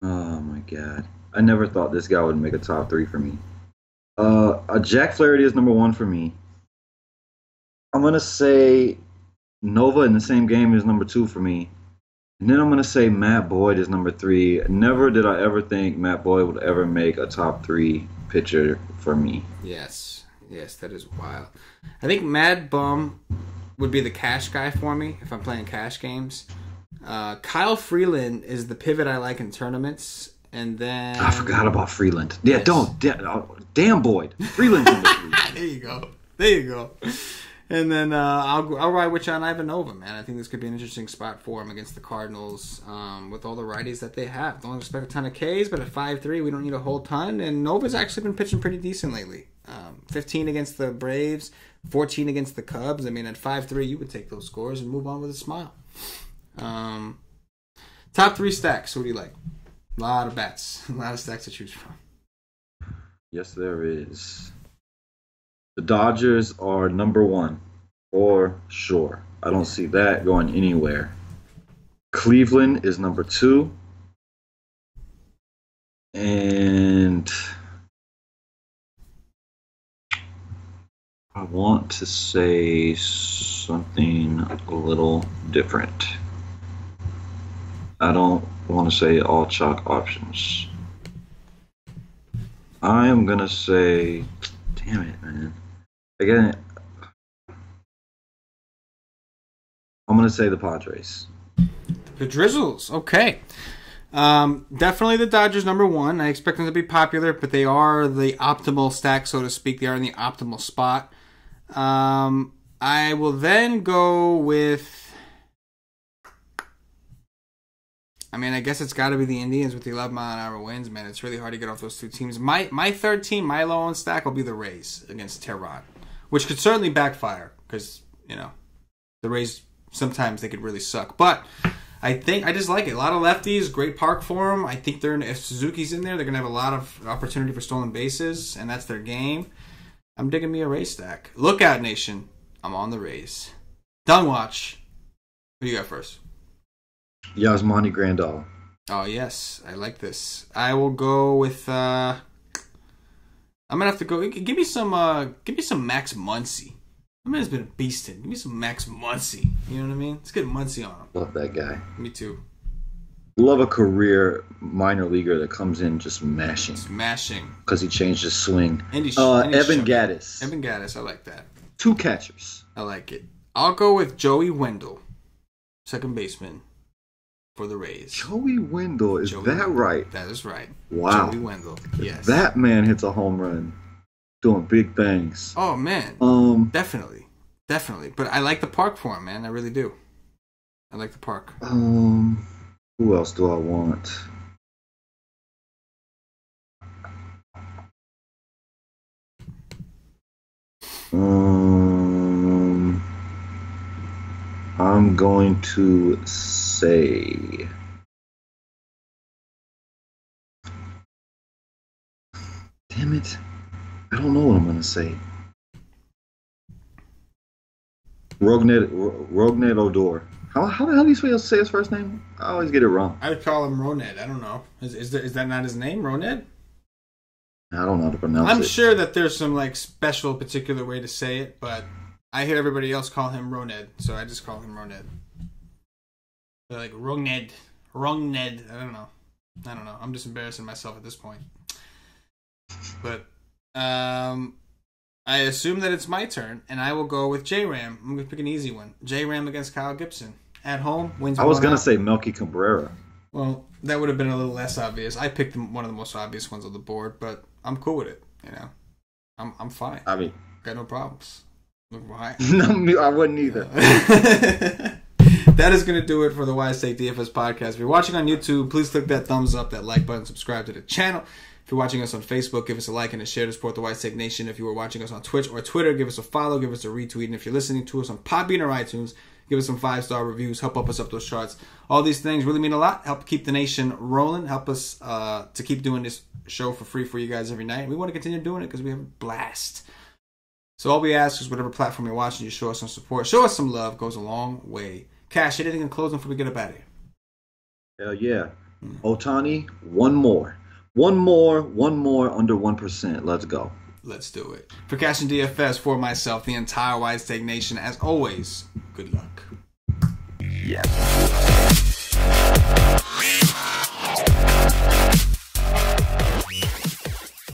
Oh my god. I never thought this guy would make a top three for me. Jack Flaherty is number one for me. I'm gonna say Nova in the same game is number two for me. And then I'm gonna say Matt Boyd is number three. Never did I ever think Matt Boyd would ever make a top three pitcher for me. Yes, that is wild. I think Mad Bum would be the cash guy for me if I'm playing cash games. Kyle Freeland is the pivot I like in tournaments, and then I forgot about Freeland. Yeah, yes. Damn Boyd. Freeland's number three. There you go. And then I'll ride with John Ivanova, man. I think this could be an interesting spot for him against the Cardinals with all the righties that they have. Don't expect a ton of Ks, but at 5-3, we don't need a whole ton. And Nova's actually been pitching pretty decent lately. 15 against the Braves, 14 against the Cubs. I mean, at 5-3, you would take those scores and move on with a smile. Top three stacks. What do you like? A lot of bats. A lot of stacks to choose from. Yes, there is. The Dodgers are number one, for sure. I don't see that going anywhere. Cleveland is number two. And I want to say something a little different. I don't want to say all chalk options. I am going to say... Damn it, man. Again, I'm going to say the Padres. The Drizzles. Okay. Definitely the Dodgers number one. I expect them to be popular, but they are the optimal stack, so to speak. They are in the optimal spot. I will then go with... I mean, I guess it's got to be the Indians with the 11-mile-an-hour winds, man. It's really hard to get off those two teams. My third team, my low-owned stack, will be the Rays against Tehran, which could certainly backfire because, the Rays, sometimes they could really suck. But I just like it. A lot of lefties, great park for them. I think if Suzuki's in there, they're going to have a lot of opportunity for stolen bases, and that's their game. I'm digging me a Rays stack. Lookout Nation, I'm on the Rays. Done watch. Who you got first? Yasmani Grandal. Oh, yes. I like this. I will go with... I'm going to have to go... Give me some Max Muncy. I mean, it's been beasting. Give me some Max Muncy. You know what I mean? Let's get Muncy on him. Love that guy. Me too. Love a career minor leaguer that comes in just mashing. Smashing. Because he changed his swing. Evan Gattis. Evan Gattis. I like that. Two catchers. I like it. I'll go with Joey Wendell. Second baseman. For the Rays. Joey Wendell, is that right? That is right. Wow. Joey Wendell, yes. That man hits a home run doing big things. Oh, man. Definitely. But I like the park for him, man. I really do. I like the park. Who else do I want? I'm going to say... Damn it. I don't know what I'm going to say. Rogned Odor. How the hell do you say his first name? I always get it wrong. I'd call him Roned. I don't know. Is that not his name, Roned? I don't know how to pronounce it. I'm sure that there's some special particular way to say it, but I hear everybody else call him Roned, so I just call him Roned. They're like Rogned. I don't know. I'm just embarrassing myself at this point. But I assume that it's my turn, and I will go with J-Ram. I'm going to pick an easy one. J-Ram against Kyle Gibson. At home, wins. I was going to say Melky Cabrera. Well, that would have been a little less obvious. I picked one of the most obvious ones on the board, but I'm cool with it. I'm fine. I mean, got no problems. Look behind. No, I wouldn't either. That is going to do it for the Why State DFS podcast. If you're watching on YouTube, please click that thumbs up, that like button, subscribe to the channel. If you're watching us on Facebook, give us a like and a share to support the White Steak Nation. If you are watching us on Twitch or Twitter, give us a follow, give us a retweet. And if you're listening to us on Podbean or iTunes, give us some 5-star reviews. Help us up those charts. All these things really mean a lot. Help keep the nation rolling. Help us to keep doing this show for free for you guys every night. We want to continue doing it because we have a blast. So all we ask is whatever platform you're watching, you show us some support. Show us some love. Goes a long way. Cash, anything in closing before we get up out of here? Hell yeah. Otani, one more. One more under 1%. Let's go. Let's do it. For CashinDFS, for myself, the entire Wise Take Nation, as always, good luck. Yes.